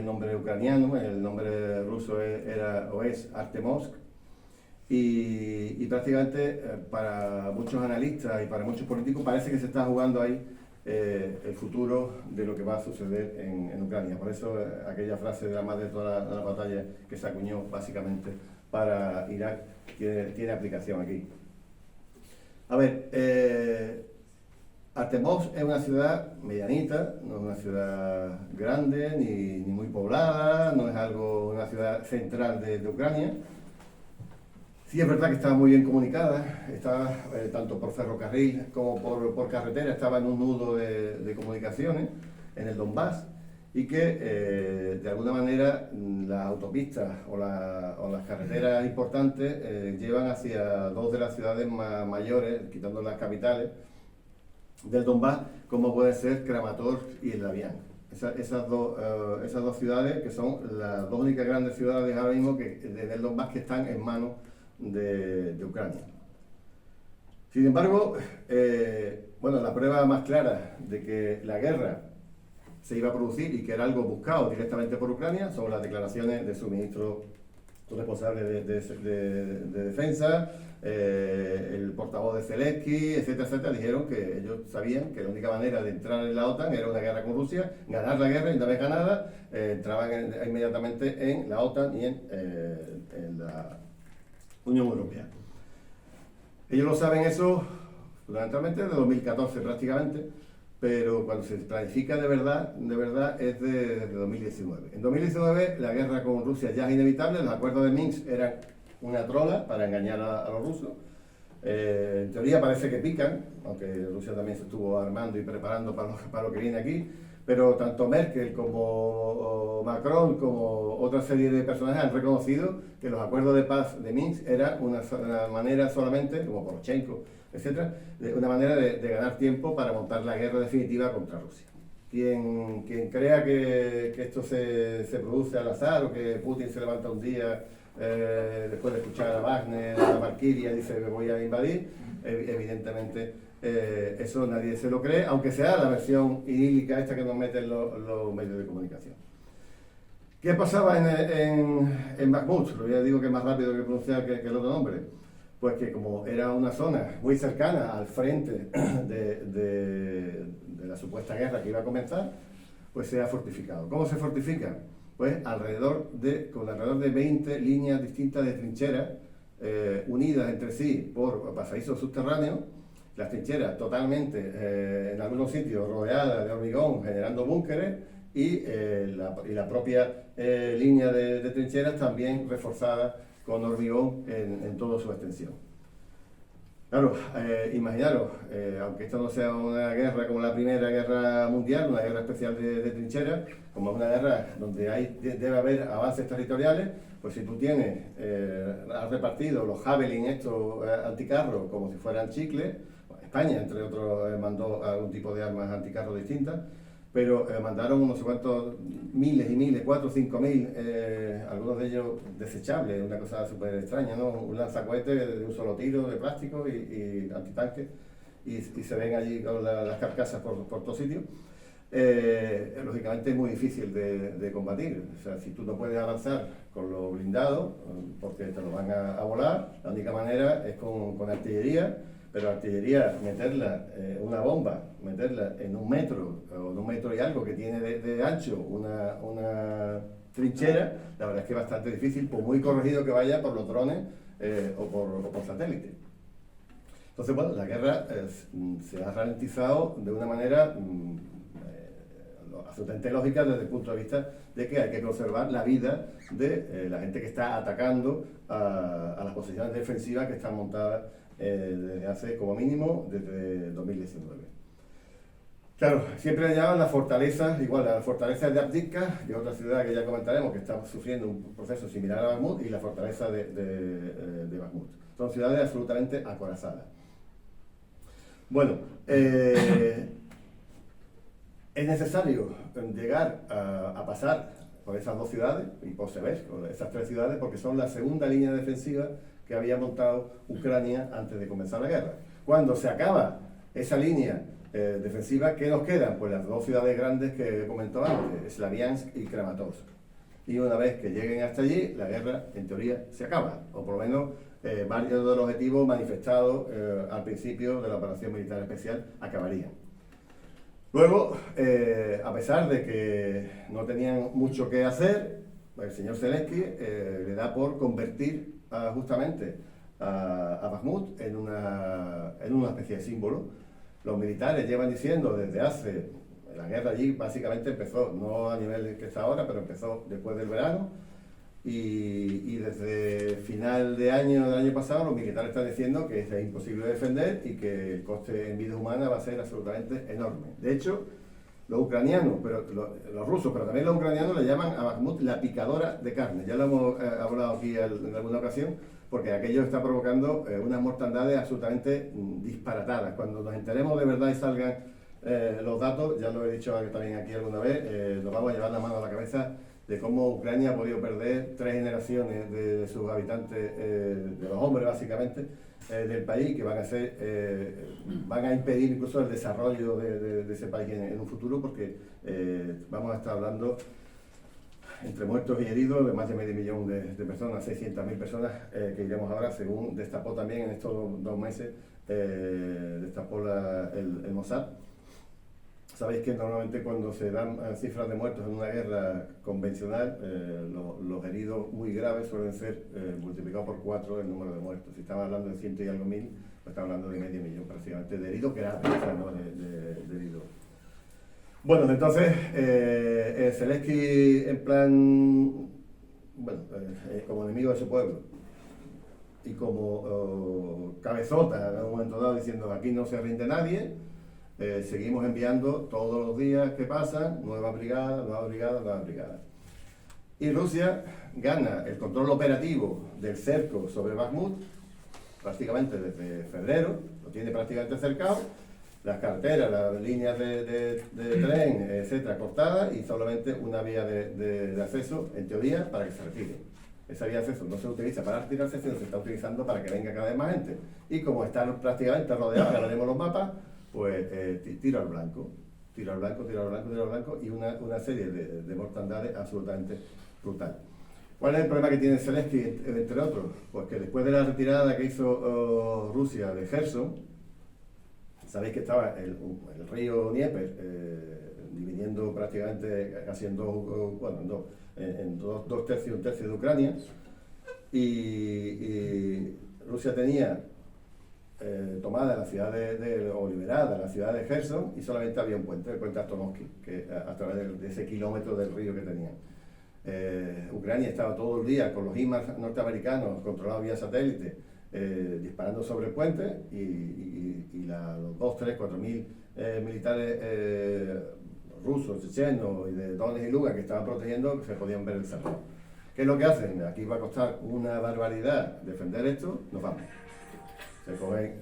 nombre ucraniano, el nombre ruso es Artemovsk, y prácticamente para muchos analistas y para muchos políticos parece que se está jugando ahí el futuro de lo que va a suceder en Ucrania. Por eso aquella frase de la madre de todas las batallas que se acuñó básicamente para Irak tiene aplicación aquí. A ver, Artemovsk es una ciudad medianita, no es una ciudad grande ni muy poblada, no es una ciudad central de Ucrania. Sí, es verdad que estaba muy bien comunicada, estaba tanto por ferrocarril como por carretera, estaba en un nudo de comunicaciones en el Donbass, y que de alguna manera las autopistas o las carreteras importantes llevan hacia dos de las ciudades mayores, quitando las capitales del Donbass, como puede ser Kramatorsk y Slaviansk. Esas dos ciudades, que son las dos únicas grandes ciudades ahora mismo del Donbass que están en manos de Ucrania. Sin embargo, la prueba más clara de que la guerra se iba a producir y que era algo buscado directamente por Ucrania son las declaraciones de su ministro responsable de defensa, el portavoz de Zelensky, etcétera, etcétera. Dijeron que ellos sabían que la única manera de entrar en la OTAN era una guerra con Rusia, ganar la guerra, y una vez ganada entraban inmediatamente en la OTAN y en la Unión Europea. Ellos lo saben eso fundamentalmente desde 2014 prácticamente, pero cuando se planifica de verdad es desde 2019. En 2019 la guerra con Rusia ya es inevitable, los acuerdos de Minsk eran una trola para engañar a los rusos. En teoría parece que pican, aunque Rusia también se estuvo armando y preparando para lo que viene aquí, pero tanto Merkel como Macron como otra serie de personajes han reconocido que los acuerdos de paz de Minsk eran una manera solamente, como Poroshenko, etcétera, una manera de ganar tiempo para montar la guerra definitiva contra Rusia. Quien crea que esto se produce al azar, o que Putin se levanta un día después de escuchar a Wagner, a Valkyria, dice que voy a invadir, evidentemente eso nadie se lo cree, aunque sea la versión idílica esta que nos meten los medios de comunicación. ¿Qué pasaba en Bakhmut? Ya digo que es más rápido que pronunciar que el otro nombre. Pues que como era una zona muy cercana al frente de la supuesta guerra que iba a comenzar, pues se ha fortificado. ¿Cómo se fortifica? Pues con alrededor de 20 líneas distintas de trincheras unidas entre sí por pasadizos subterráneos, las trincheras totalmente, en algunos sitios, rodeadas de hormigón, generando búnkeres, y la propia línea de trincheras también reforzada con hormigón en toda su extensión. Claro, imaginaros, aunque esto no sea una guerra como la Primera Guerra Mundial, una guerra especial de trincheras, como una guerra donde debe haber avances territoriales, pues si tú has repartido los Javelin estos anticarros como si fueran chicles, España, entre otros, mandó algún tipo de armas anticarro distintas, pero mandaron unos cuantos miles y miles, 4 o 5 mil, algunos de ellos desechables, una cosa súper extraña, ¿no? Un lanzacohetes de un solo tiro de plástico y antitanque, y se ven allí con las carcasas por todos sitios. Lógicamente es muy difícil de combatir. O sea, si tú no puedes avanzar con los blindados, porque te lo van a volar, la única manera es con artillería. Pero artillería, meterla, una bomba, meterla en 1 metro o en 1 metro y algo que tiene de ancho una trinchera, la verdad es que es bastante difícil, por muy corregido que vaya por los drones o por satélite. Entonces, bueno, la guerra se ha ralentizado de una manera absolutamente lógica desde el punto de vista de que hay que conservar la vida de la gente que está atacando a las posiciones defensivas que están montadas desde hace, como mínimo, desde 2019. Claro, siempre le llaman la fortaleza, igual la fortaleza de Avdiivka, que es otra ciudad que ya comentaremos, que está sufriendo un proceso similar a Bakhmut, y la fortaleza de Bakhmut. Son ciudades absolutamente acorazadas. Bueno, es necesario llegar a pasar por esas dos ciudades, y por Seversk, por esas tres ciudades, porque son la segunda línea defensiva que había montado Ucrania antes de comenzar la guerra. Cuando se acaba esa línea defensiva, ¿qué nos quedan? Pues las dos ciudades grandes que he comentado antes, Slaviansk y Kramatorsk. Y una vez que lleguen hasta allí, la guerra, en teoría, se acaba, o por lo menos varios de los objetivos manifestados al principio de la operación militar especial acabarían. Luego, a pesar de que no tenían mucho que hacer, el señor Zelensky le da por convertir justamente a Bakhmut en una especie de símbolo. Los militares llevan diciendo desde hace... La guerra allí básicamente empezó, no a nivel que está ahora, pero empezó después del verano. Y desde final de año del año pasado los militares están diciendo que es imposible defender y que el coste en vidas humanas va a ser absolutamente enorme. De hecho, los ucranianos, los rusos, pero también los ucranianos le llaman a Bakhmut la picadora de carne. Ya lo hemos hablado aquí en alguna ocasión, porque aquello está provocando unas mortandades absolutamente disparatadas. Cuando nos enteremos de verdad y salgan los datos, ya lo he dicho también aquí alguna vez, nos vamos a llevar la mano a la cabeza de cómo Ucrania ha podido perder 3 generaciones de sus habitantes, de los hombres básicamente, del país, que van a impedir incluso el desarrollo de ese país en un futuro, porque vamos a estar hablando, entre muertos y heridos, de más de medio millón de personas, 600.000 personas, que iremos ahora, según destapó también en estos 2 meses, destapó el Mossad. Sabéis que normalmente cuando se dan cifras de muertos en una guerra convencional, los heridos muy graves suelen ser multiplicados por 4 el número de muertos. Si estamos hablando de 100 y algo mil, pues estamos hablando de medio millón prácticamente de heridos graves, no de heridos. Bueno, entonces Zelensky en plan, bueno, como enemigo de su pueblo y como cabezota en un momento dado diciendo aquí no se rinde nadie. Seguimos enviando todos los días que pasan, nueva brigada. Y Rusia gana el control operativo del cerco sobre Bakhmut prácticamente desde febrero, lo tiene prácticamente cercado, las carreteras, las líneas de tren, etcétera, cortadas y solamente una vía de acceso, en teoría, para que se retire. Esa vía de acceso no se utiliza para retirarse, sino se está utilizando para que venga cada vez más gente. Y como están prácticamente rodeados, ahora veremos los mapas, pues tiro al blanco y una serie de mortandades absolutamente brutal. ¿Cuál es el problema que tiene Zelensky, entre otros? Pues que después de la retirada que hizo Rusia de Kherson, sabéis que estaba el río Dnieper dividiendo prácticamente casi en dos tercios, un tercio de Ucrania, y Rusia tenía tomada la ciudad o liberada la ciudad de Kherson, y solamente había un puente, el puente Antonovsky, que a través de ese kilómetro del río que tenían. Ucrania estaba todo el día con los HIMARS norteamericanos controlados vía satélite, disparando sobre el puente, y los 2, 3, 4 mil militares rusos, chechenos y de Donetsk y Lugansk que estaban protegiendo, se podían ver el cerro. ¿Qué es lo que hacen? Aquí va a costar una barbaridad defender esto, nos vamos.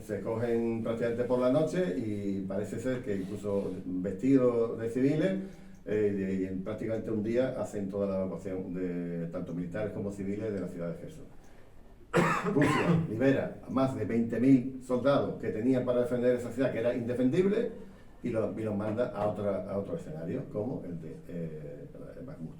Se cogen prácticamente por la noche y parece ser que incluso vestidos de civiles y en prácticamente un día hacen toda la evacuación de tanto militares como civiles de la ciudad de Kherson. Rusia libera a más de 20.000 soldados que tenían para defender esa ciudad que era indefendible y los manda a otro escenario como el de Bakhmut.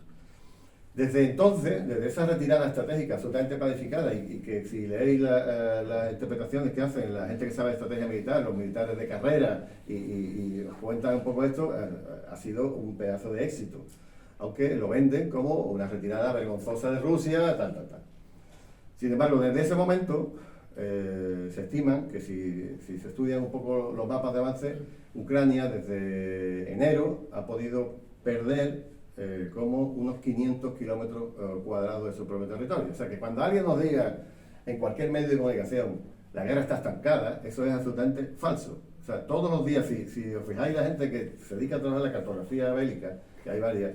Desde entonces, desde esa retirada estratégica absolutamente planificada, y que si leéis las interpretaciones que hacen la gente que sabe de estrategia militar, los militares de carrera, y os cuentan un poco esto, ha sido un pedazo de éxito, aunque lo venden como una retirada vergonzosa de Rusia, tal. Sin embargo, desde ese momento se estima que si se estudian un poco los mapas de avance, Ucrania desde enero ha podido perder como unos 500 kilómetros cuadrados de su propio territorio. O sea que cuando alguien nos diga en cualquier medio de comunicación la guerra está estancada, eso es absolutamente falso. O sea, todos los días, si os fijáis, la gente que se dedica a trabajar la cartografía bélica, que hay varias,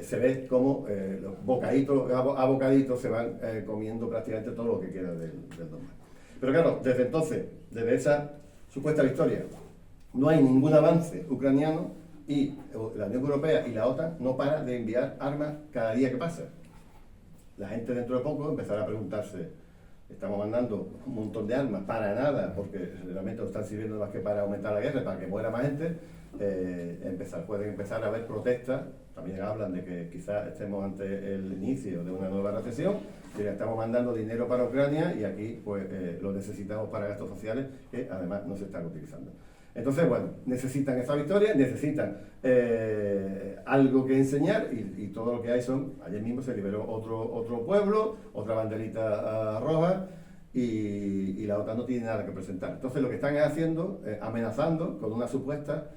se ve como los bocaditos a bocaditos se van comiendo prácticamente todo lo que queda del Donbass. Pero claro, desde entonces, desde esa supuesta victoria, no hay ningún avance ucraniano y la Unión Europea y la OTAN no paran de enviar armas cada día que pasa. La gente dentro de poco empezará a preguntarse, estamos mandando un montón de armas para nada, porque realmente no están sirviendo más que para aumentar la guerra, para que muera más gente. Pueden empezar a haber protestas. También hablan de que quizás estemos ante el inicio de una nueva recesión, que estamos mandando dinero para Ucrania y aquí pues lo necesitamos para gastos sociales que además no se están utilizando. Entonces, bueno, necesitan esa victoria, necesitan algo que enseñar y todo lo que hay son, ayer mismo se liberó otro pueblo, otra banderita roja y la OTAN no tiene nada que presentar. Entonces lo que están haciendo, amenazando con una supuesta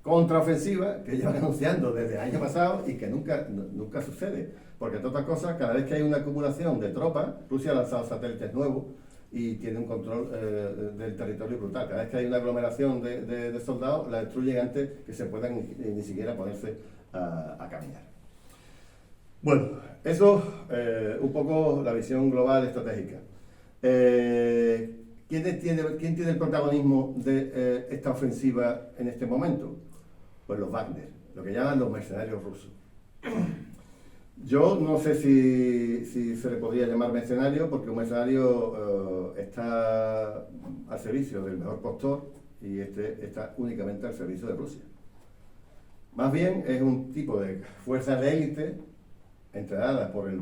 contraofensiva que llevan anunciando desde el año pasado y que nunca sucede. Porque entre otras cosas, cada vez que hay una acumulación de tropas, Rusia ha lanzado satélites nuevos y tiene un control del territorio brutal. Cada vez que hay una aglomeración de soldados, la destruyen antes que se puedan ni siquiera ponerse a caminar. Bueno, eso un poco la visión global estratégica. ¿Quién tiene el protagonismo de esta ofensiva en este momento? Pues los Wagner, lo que llaman los mercenarios rusos. Yo no sé si se le podría llamar mercenario, porque un mercenario está al servicio del mejor postor y este está únicamente al servicio de Rusia. Más bien es un tipo de fuerzas de élite entrenadas por el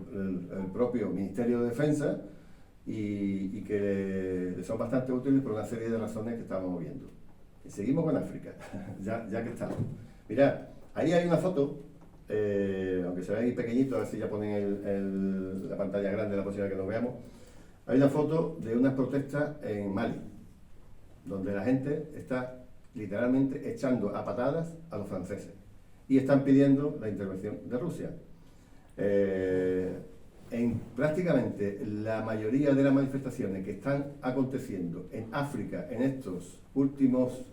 propio Ministerio de Defensa y que son bastante útiles por una serie de razones que estamos viendo. Y seguimos con África, ya que estamos. Mirad, ahí hay una foto. Aunque se ve ahí pequeñito, a ver si ya ponen la pantalla grande la próxima que nos veamos. Hay una foto de unas protestas en Mali, donde la gente está literalmente echando a patadas a los franceses y están pidiendo la intervención de Rusia. En prácticamente la mayoría de las manifestaciones que están aconteciendo en África en estos últimos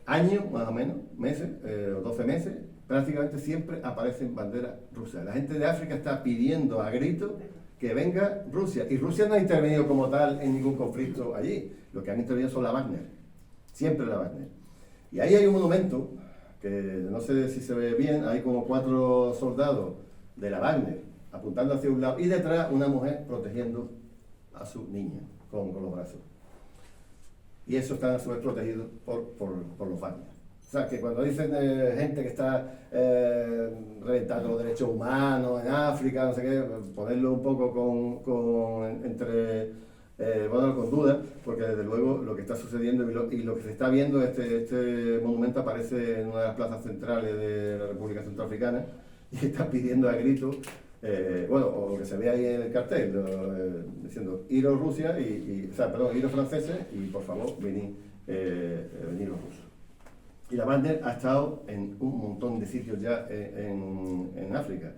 años, más o menos, meses, o 12 meses, prácticamente siempre aparecen banderas rusas. La gente de África está pidiendo a gritos que venga Rusia. Y Rusia no ha intervenido como tal en ningún conflicto allí. Lo que han intervenido son la Wagner. Siempre la Wagner. Y ahí hay un monumento, que no sé si se ve bien, hay como 4 soldados de la Wagner apuntando hacia un lado y detrás una mujer protegiendo a su niña con los brazos. Y eso está a su vez protegido por los Wagner. O sea, que cuando dicen gente que está reventando los derechos humanos en África, no sé qué, ponerlo un poco con duda, porque desde luego lo que está sucediendo y lo que se está viendo, este monumento aparece en una de las plazas centrales de la República Centroafricana y está pidiendo a gritos, o lo que se ve ahí en el cartel, diciendo iros Rusia, iros franceses y por favor venid los rusos. Y la Wagner ha estado en un montón de sitios ya en África.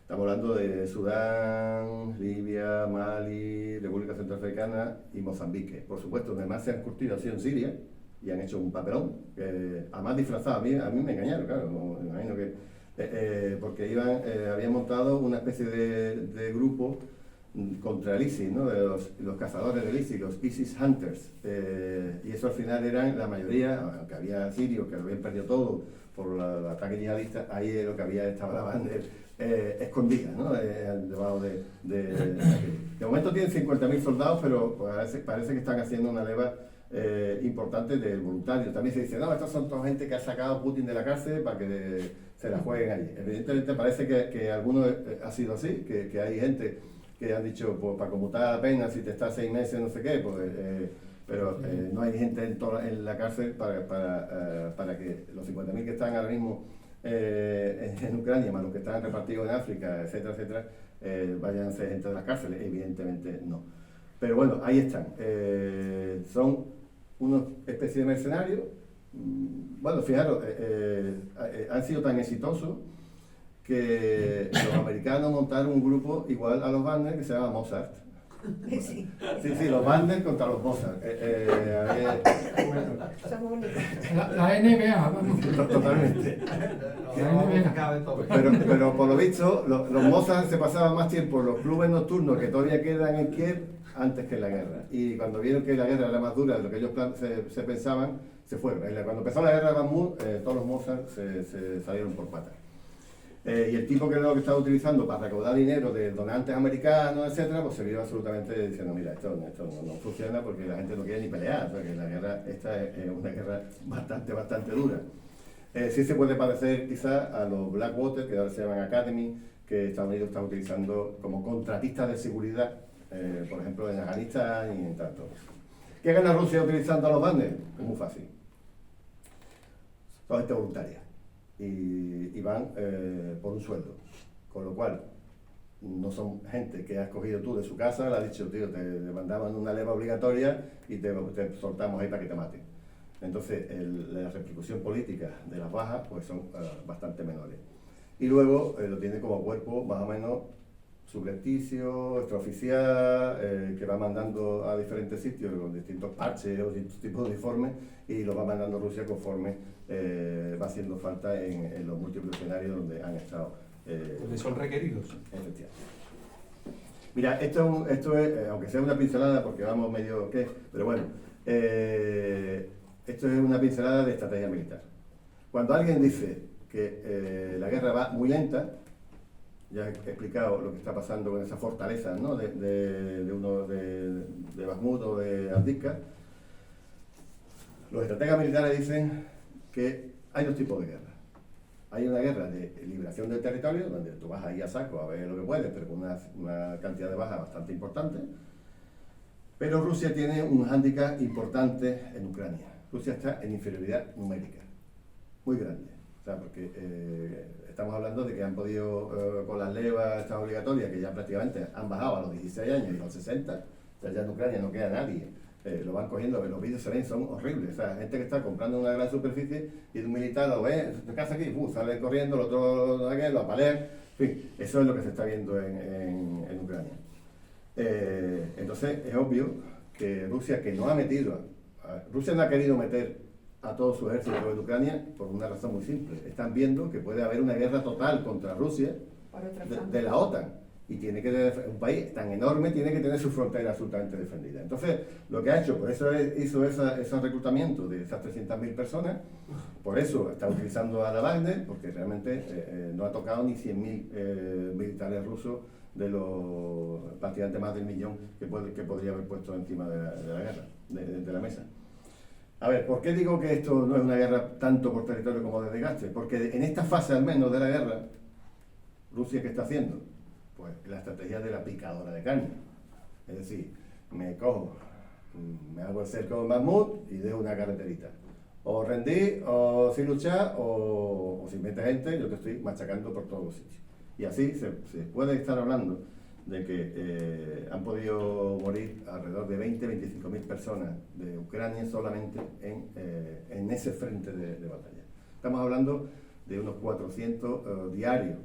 Estamos hablando de Sudán, Libia, Mali, República Centroafricana y Mozambique. Por supuesto, donde más se han curtido ha sido en Siria y han hecho un papelón, además disfrazado. A mí me engañaron, claro, me imagino que porque habían montado una especie de grupo contra el ISIS, ¿no? De los cazadores del ISIS, los ISIS Hunters, y eso al final eran la mayoría, aunque había sirios que lo habían perdido todo por el ataque yihadista, ahí lo que había estaba la Wagner escondida, ¿no? Debajo de momento tienen 50.000 soldados, pero parece que están haciendo una leva importante de voluntarios. También se dice, no, estos son toda gente que ha sacado a Putin de la cárcel para que se la jueguen allí. Evidentemente parece que algunos ha sido así, que hay gente que han dicho, pues para conmutar la pena, si te estás 6 meses, no sé qué, pero no hay gente en la cárcel para que los 50.000 que están ahora mismo en Ucrania, más los que están repartidos en África, etcétera, etcétera, vayan a ser gente de las cárceles. Evidentemente no. Pero bueno, ahí están. Son una especie de mercenarios. Bueno, fijaros, han sido tan exitosos que los americanos montaron un grupo igual a los Wagner que se llama Mossad. Sí, Sí, los Wagner contra los Mossad. son únicos. La NBA, vamos. Totalmente. Pero por lo visto, los Mossad se pasaban más tiempo en los clubes nocturnos que todavía quedan en Kiev antes que en la guerra. Y cuando vieron que la guerra era más dura de lo que ellos se pensaban, se fueron. Cuando empezó la guerra de Bakhmut, todos los Mossad se salieron por patas. Y el tipo que era lo que estaba utilizando para recaudar dinero de donantes americanos, etcétera, pues se vio absolutamente diciendo, mira, esto no funciona porque la gente no quiere ni pelear, o sea que la guerra, esta es una guerra bastante dura. Sí se puede parecer quizás a los Blackwater, que ahora se llaman Academy, que Estados Unidos está utilizando como contratistas de seguridad, por ejemplo en Afganistán y en tanto. ¿Qué gana Rusia utilizando a los Wagner? Es muy fácil. Son gente voluntaria. Y van por un sueldo, con lo cual no son gente que has cogido tú de su casa, le has dicho, tío, te mandaban una leva obligatoria y te soltamos ahí para que te maten. Entonces la repercusión política de las bajas pues son bastante menores. Y luego lo tiene como cuerpo más o menos subrepticio, extraoficial, que va mandando a diferentes sitios con distintos parches o distintos tipos de uniformes y los va mandando a Rusia conforme va haciendo falta en los múltiples escenarios donde han estado. Donde son requeridos. Efectivamente. Mira, esto es, aunque sea una pincelada, porque vamos medio qué, pero bueno, esto es una pincelada de estrategia militar. Cuando alguien dice que la guerra va muy lenta, ya he explicado lo que está pasando con esa fortaleza, ¿no? de Bakhmut o de Avdiivka. Los estrategas militares dicen que hay dos tipos de guerra. Hay una guerra de liberación del territorio, donde tú vas ahí a saco a ver lo que puedes, pero con una cantidad de bajas bastante importante. Pero Rusia tiene un hándicap importante en Ucrania. Rusia está en inferioridad numérica, muy grande. O sea, porque estamos hablando de que han podido, con las levas estas obligatorias, que ya prácticamente han bajado a los 16 años y a los 60, o sea, ya en Ucrania no queda nadie. Lo van cogiendo, los vídeos se ven, son horribles. O sea, gente que está comprando una gran superficie y un militar lo ve, se casa aquí, sale corriendo, el otro lo apalean. En fin, eso es lo que se está viendo en Ucrania. Entonces, es obvio que Rusia, que no ha metido, Rusia no ha querido meter a todo su ejército en Ucrania por una razón muy simple. Están viendo que puede haber una guerra total contra Rusia de la OTAN. Y tiene que un país tan enorme tiene que tener su frontera absolutamente defendida. Entonces, lo que ha hecho, por eso hizo ese reclutamiento de esas 300.000 personas, por eso está utilizando a la Wagner, porque realmente no ha tocado ni 100.000 militares rusos de los prácticamente más del millón que podría haber puesto encima de la guerra, de la mesa. A ver, ¿por qué digo que esto no es una guerra tanto por territorio como de desgaste? Porque en esta fase al menos de la guerra, Rusia, ¿qué está haciendo? Pues la estrategia de la picadora de carne. Es decir, me cojo, me hago el cerco de Bakhmut y dejo una carreterita. O rendí, o sin luchar, o sin meter gente, yo te estoy machacando por todos los sitios. Y así se puede estar hablando de que han podido morir alrededor de 20-25.000 personas de Ucrania solamente en ese frente de batalla. Estamos hablando de unos 400 diarios,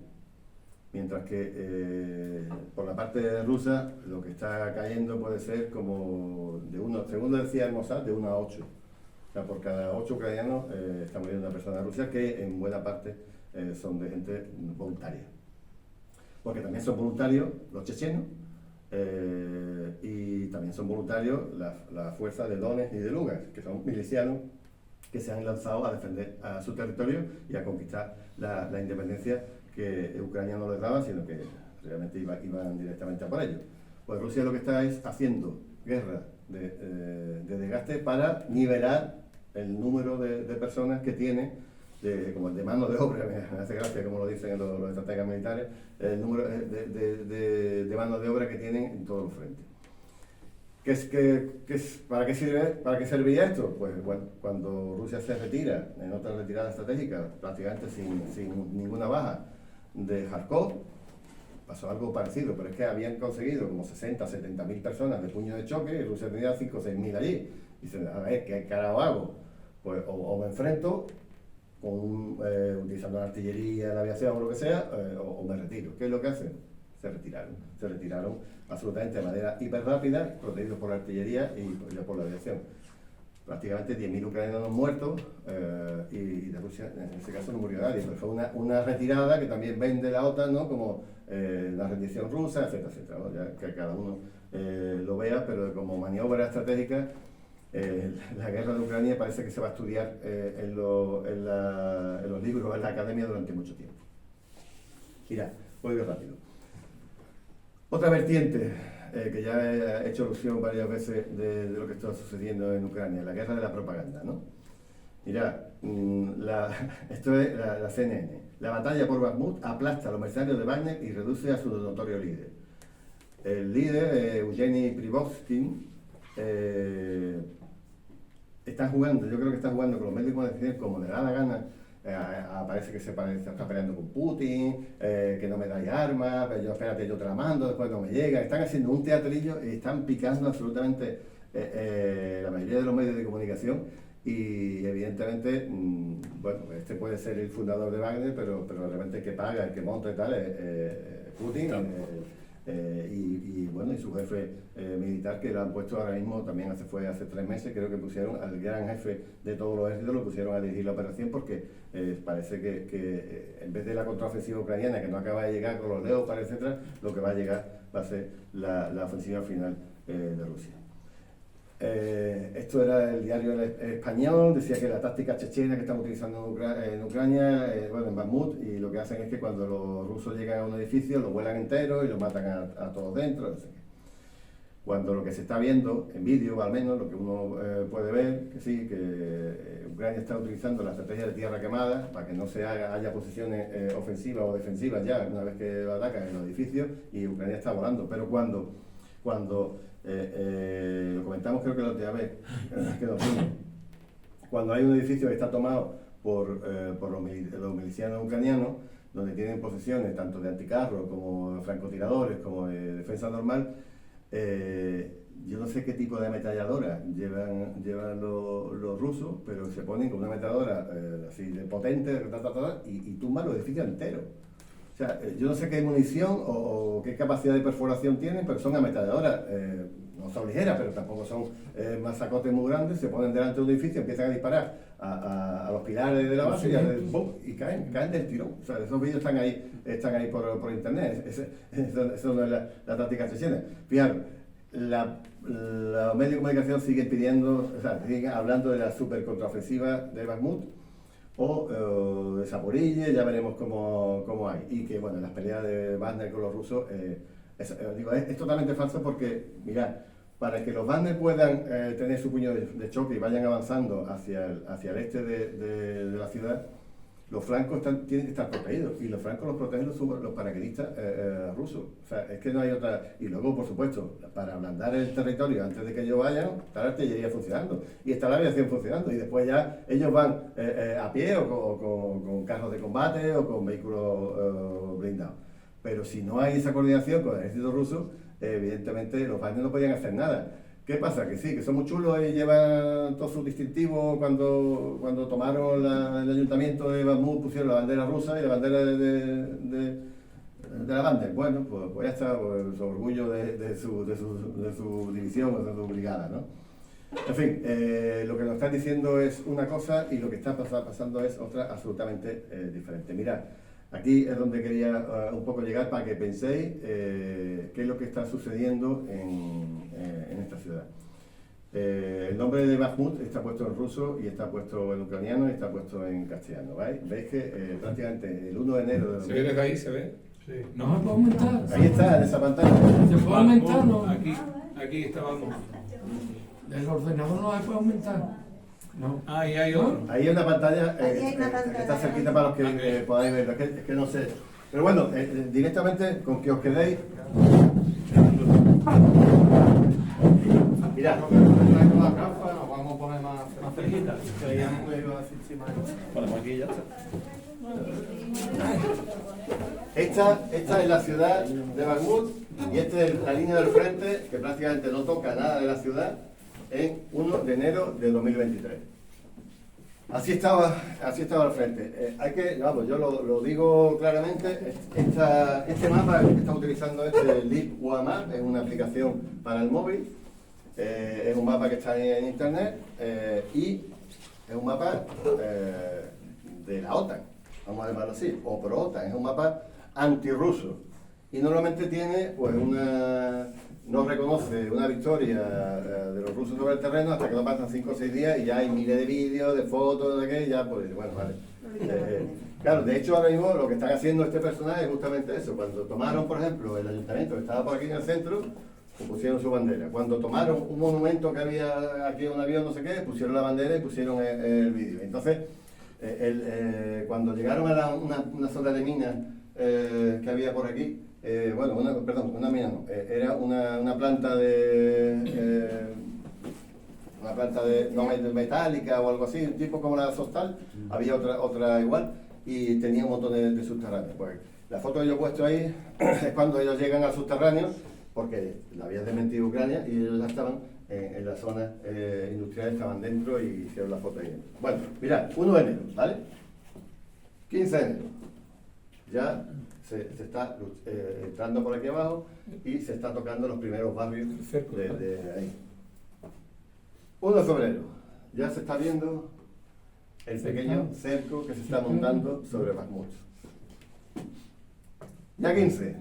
mientras que por la parte rusa lo que está cayendo puede ser como de uno, según decía el Mossad, de 1 a 8. O sea, por cada 8 ucranianos está muriendo una persona rusa, que en buena parte son de gente voluntaria. Porque también son voluntarios los chechenos y también son voluntarios las fuerzas de Donetsk y de Lugansk, que son milicianos que se han lanzado a defender a su territorio y a conquistar la independencia que Ucrania no les daba, sino que realmente iban directamente a por ello. Pues Rusia lo que está es haciendo guerra de desgaste para nivelar el número de personas que tiene, como el de mano de obra, me hace gracia como lo dicen los estrategas militares, el número de mano de obra que tienen en todos los frentes. ¿Para qué servía esto? Pues bueno, cuando Rusia se retira, en otra retirada estratégica, prácticamente sin ninguna baja, de Kharkov, pasó algo parecido, pero es que habían conseguido como 60-70.000 personas de puño de choque y Rusia tenía 5 o 6.000 allí. Y dicen, a ver, ¿qué carajo hago? Pues o me enfrento utilizando la artillería, la aviación o lo que sea, o me retiro. ¿Qué es lo que hacen? Se retiraron absolutamente de manera hiper rápida, protegidos por la artillería y por la aviación. Prácticamente 10.000 ucranianos muertos y de Rusia en ese caso no murió nadie, pero fue una retirada que también vende la OTAN, ¿no? Como la rendición rusa, etcétera, etcétera, ¿no? Ya que cada uno lo vea, pero como maniobra estratégica, la guerra de Ucrania parece que se va a estudiar en los libros, en la academia durante mucho tiempo. Mira, voy a ir rápido. Otra vertiente que ya he hecho alusión varias veces de lo que está sucediendo en Ucrania, la guerra de la propaganda, ¿no? Mira, esto es la CNN. La batalla por Bakhmut aplasta a los mercenarios de Wagner y reduce a su notorio líder. El líder, Eugeni Prigozhin, está jugando, yo creo que está jugando con los medios de comunicación como le da la gana. Parece que se está peleando con Putin, que no me dais armas, pero yo espérate, yo te la mando, después no me llega. Están haciendo un teatrillo y están picando absolutamente la mayoría de los medios de comunicación y evidentemente, bueno, este puede ser el fundador de Wagner, pero realmente el que paga, el que monta y tal es Putin. Y bueno, y su jefe militar, que lo han puesto ahora mismo, también fue hace 3 meses, creo que pusieron al gran jefe de todos los ejércitos, lo pusieron a dirigir la operación porque parece que en vez de la contraofensiva ucraniana, que no acaba de llegar con los Leopard, etcétera, lo que va a llegar va a ser la ofensiva final de Rusia. Esto era el diario español, decía que la táctica chechena que están utilizando en Ucrania, bueno, en Bakhmut, y lo que hacen es que cuando los rusos llegan a un edificio lo vuelan entero y lo matan a todos dentro, no sé qué. Cuando lo que se está viendo, en vídeo al menos, lo que uno puede ver, que sí, que Ucrania está utilizando la estrategia de tierra quemada para que no haya posiciones ofensivas o defensivas ya una vez que lo atacan en los edificios, y Ucrania está volando. Pero cuando lo comentamos creo que la última vez que nos fuimos, cuando hay un edificio que está tomado por los milicianos ucranianos, donde tienen posesiones tanto de anticarros como francotiradores como de defensa normal, yo no sé qué tipo de ametralladora llevan los rusos, pero se ponen con una ametralladora así de potente y tumban los edificios enteros. O sea, yo no sé qué munición o qué capacidad de perforación tienen, pero son ametralladoras, no son ligeras, pero tampoco son masacotes muy grandes, se ponen delante de un edificio, empiezan a disparar a los pilares de la base y caen del tirón. O sea, esos vídeos están ahí por internet, eso no es la táctica chechena. Fijaros, los medios de comunicación siguen siguen hablando de la super contraofensiva de Bakhmut, o de Zaporille, ya veremos cómo hay. Y que, bueno, las peleas de Wagner con los rusos, es totalmente falso porque, mirad, para que los Wagner puedan tener su puño de choque y vayan avanzando hacia el este de la ciudad, los flancos tienen que estar protegidos, y los flancos los protegen los paracaidistas rusos. O sea, es que no hay otra. Y luego, por supuesto, para ablandar el territorio antes de que ellos vayan, está la artillería funcionando y está la aviación funcionando, y después ya ellos van a pie o con carros de combate o con vehículos blindados. Pero si no hay esa coordinación con el ejército ruso, evidentemente los Wagner no podían hacer nada. ¿Qué pasa? Que sí, que son muy chulos y llevan todos sus distintivos. Cuando tomaron el ayuntamiento de Bakhmut, pusieron la bandera rusa y la bandera de la Wagner. Bueno, pues ya está, pues, su orgullo de su división o de su brigada, ¿no? En fin, lo que nos están diciendo es una cosa y lo que está pasando es otra absolutamente diferente. Mirad, aquí es donde quería un poco llegar para que penséis qué es lo que está sucediendo en esta ciudad. El nombre de Bakhmut está puesto en ruso y está puesto en ucraniano y está puesto en castellano. ¿Veis que prácticamente el 1 de enero de... ¿Se ve desde ahí? ¿Se ve? Sí. No se puede aumentar. Ahí está, en esa pantalla. ¿Se puede aumentar? No. Aquí estábamos. El ordenador no se puede aumentar. No. Ah, y hay otro. Ahí hay una pantalla, Ahí hay una pantalla. que está cerquita para los que podáis verlo. Es que no sé. Pero bueno, directamente con que os quedéis. Mirad. Nos vamos a poner más cerquita. Ponemos aquí y ya está. Esta es la ciudad de Bakhmut y esta es la línea del frente que prácticamente no toca nada de la ciudad en 1 de enero de 2023. Así estaba al frente. Hay que, vamos, yo lo digo claramente, este mapa que está utilizando Leap Map es una aplicación para el móvil, es un mapa que está en internet y es un mapa de la OTAN, vamos a llamarlo así, o pro-OTAN, es un mapa antirruso y normalmente tiene pues no reconoce una victoria de los rusos sobre el terreno hasta que lo pasan 5 o 6 días y ya hay miles de vídeos, de fotos, de qué, ya pues bueno, vale. Claro, de hecho ahora mismo lo que están haciendo este personaje es justamente eso. Cuando tomaron, por ejemplo, el ayuntamiento que estaba por aquí en el centro, pusieron su bandera. Cuando tomaron un monumento que había aquí, un avión, no sé qué, pusieron la bandera y pusieron el vídeo. Entonces, cuando llegaron a una zona de minas que había por aquí, una mina no, era una planta de metálica o algo así, un tipo como la Sostal, había otra igual, y tenía un montón de subterráneos. Pues la foto que yo he puesto ahí es cuando ellos llegan al subterráneo, porque la habían desmentido Ucrania y ellos ya estaban en la zona industrial, estaban dentro y hicieron la foto ahí dentro. Bueno, mirad, 1 de enero, ¿vale? 15 de enero, ya se está entrando por aquí abajo y se está tocando los primeros barrios de ahí. 1 de febrero, ya se está viendo el pequeño cerco que se está montando sobre Bakhmut. Ya 15.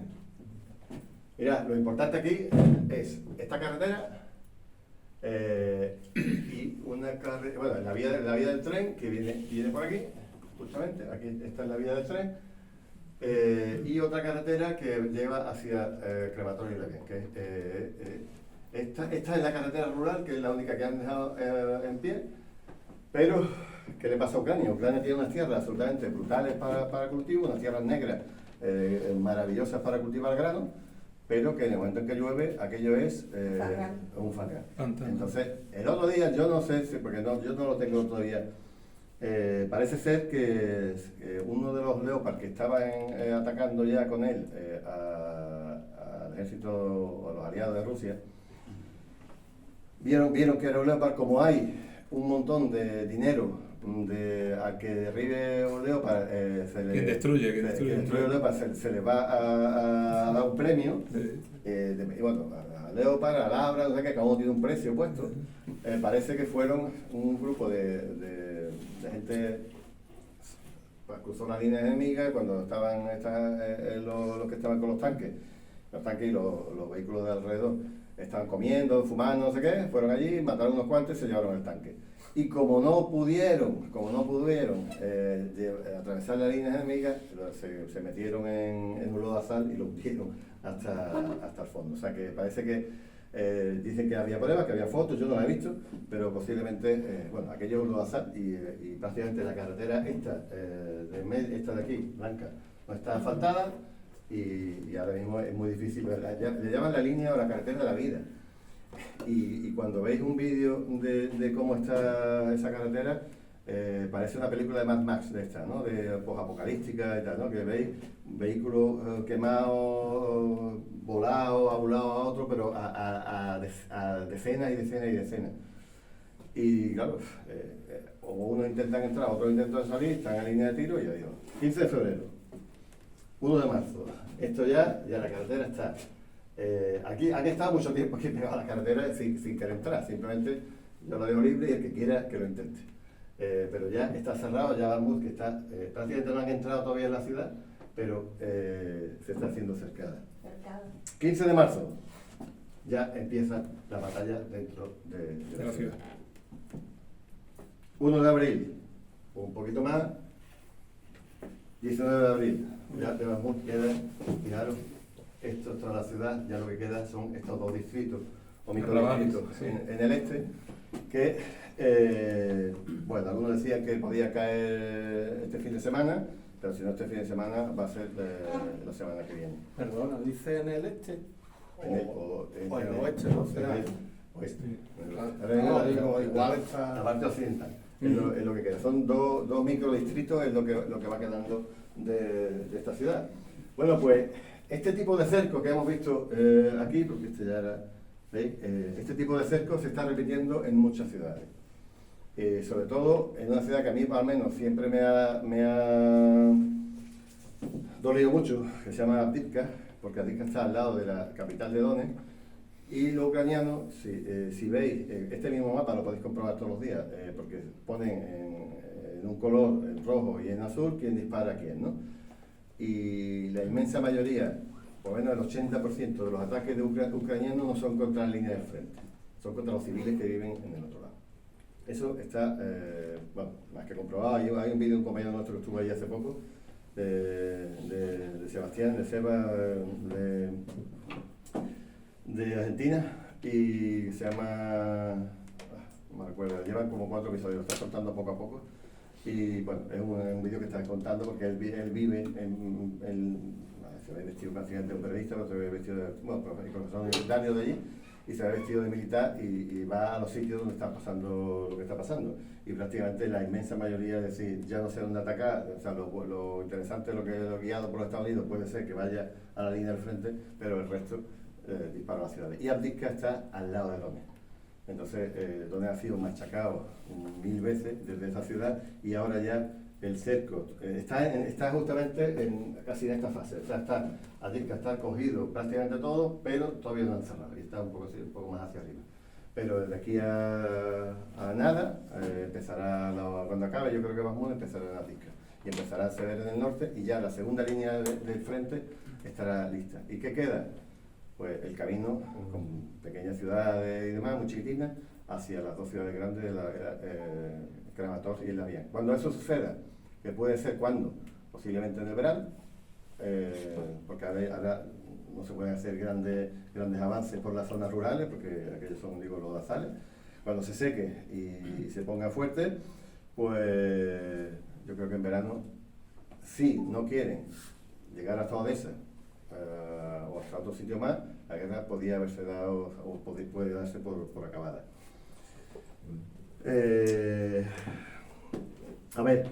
Mira, lo importante aquí es esta carretera y una carretera, bueno, la vía del tren que viene por aquí, justamente, aquí está la vía del tren, y otra carretera que lleva hacia Crematorio y Levén, que esta es la carretera rural, que es la única que han dejado en pie, pero ¿qué le pasa a Ucrania? Ucrania tiene unas tierras absolutamente brutales para cultivo, unas tierras negras maravillosas para cultivar grano, pero que en el momento en que llueve, aquello es un fangar. Entonces, el otro día, yo no sé, porque yo no lo tengo todavía, parece ser que uno de los Leopard que estaban atacando ya con él al ejército o a los aliados de Rusia, vieron que era un Leopard. Como hay un montón de dinero a que derribe un Leopard, quien destruye un Leopard se le va a dar un premio, bueno, a Leopard, a Labra, no sé qué, cada uno tiene un precio puesto. Parece que fueron un grupo de gente, pues, cruzó la línea enemiga cuando estaban los que estaban con los tanques y los vehículos de alrededor estaban comiendo, fumando, no sé qué, fueron allí, mataron unos cuantos y se llevaron el tanque. Y como no pudieron atravesar la línea enemiga, se metieron en un lodazal y lo hundieron hasta el fondo. O sea que parece que dicen que había pruebas, que había fotos, yo no las he visto, pero posiblemente, bueno, aquello es un lodazal y prácticamente la carretera esta de aquí, blanca, no está asfaltada y ahora mismo es muy difícil verla. Le llaman la línea o la carretera de la vida. Y cuando veis un vídeo de cómo está esa carretera, parece una película de Mad Max de esta, ¿no? De posapocalíptica y tal, ¿no? Que veis vehículos quemados, volados a un lado a otro, pero a decenas y decenas y decenas. Y claro, o unos intentan entrar, otros intentan salir, están en línea de tiro y adiós. 15 de febrero, 1 de marzo, esto ya la carretera está. Aquí han estado mucho tiempo aquí pegado a la carretera sin querer entrar, simplemente yo la dejo libre y el que quiera que lo intente. Pero ya está cerrado, ya Bakhmut, que está, prácticamente no han entrado todavía en la ciudad, pero se está haciendo cercada. 15 de marzo, ya empieza la batalla dentro de la ciudad. 1 de abril, un poquito más, 19 de abril, ya de Bakhmut queda, fijaros, esto es toda la ciudad, ya lo que queda son estos 2 distritos o microdistritos en el este, que, bueno, algunos decían que podía caer este fin de semana, pero si no este fin de semana va a ser la semana que viene. Perdona, ¿dice en el este? En el oeste, ¿no? Oeste. Igual está... La parte occidental, es lo que queda. Son dos microdistritos, es lo que va quedando de esta ciudad. Bueno, pues este tipo de cerco que hemos visto aquí, porque este ya era, ¿veis? Este tipo de cerco se está repitiendo en muchas ciudades. Sobre todo en una ciudad que a mí al menos siempre me ha dolido mucho, que se llama Avdiivka, porque Avdiivka está al lado de la capital de Donetsk. Y los ucranianos, si veis, este mismo mapa lo podéis comprobar todos los días, porque ponen en un color, en rojo y en azul, quién dispara a quién, ¿no? Y la inmensa mayoría, por lo menos el 80% de los ataques de ucranianos no son contra la línea del frente, son contra los civiles que viven en el otro lado. Eso está, bueno, más que comprobado. Hay un vídeo de un compañero nuestro que estuvo ahí hace poco, de Sebastián, de Seba, de Argentina, y se llama, no me recuerdo, llevan como 4 episodios, lo está contando poco a poco, y bueno, es un vídeo que está contando porque él vive se ve vestido prácticamente de un periodista, pero se ve vestido de, bueno, profesor universitario de allí, y se ve vestido de militar y va a los sitios donde está pasando lo que está pasando, y prácticamente la inmensa mayoría, es decir, ya no sé dónde atacar. O sea, lo interesante de lo guiado por los Estados Unidos puede ser que vaya a la línea del frente, pero el resto dispara a las ciudades. Y Avdiivka está al lado de Donetsk. Entonces, Donetsk ha sido machacado 1000 veces desde esa ciudad, y ahora ya el cerco está justamente casi en esta fase. O sea, Avdiivka está cogido prácticamente todo, pero todavía no han cerrado, y está un poco más hacia arriba. Pero desde aquí a nada, empezará, cuando acabe, yo creo que Bakhmut empezará en Avdiivka, y empezará a ceder en el norte, y ya la segunda línea del frente estará lista. ¿Y qué queda? Pues el camino, con pequeñas ciudades y demás, muy chiquitinas, hacia las 2 ciudades grandes, Kramatorsk y Lviv. Cuando eso suceda, que puede ser cuando, posiblemente en el verano, porque ahora no se pueden hacer grandes avances por las zonas rurales, porque aquellos son, digo, los lodazales. Cuando se seque y se ponga fuerte, pues yo creo que en verano, si no quieren llegar hasta Odessa, o hasta otro sitio más, la guerra podía haberse dado, o puede darse por acabada. A ver,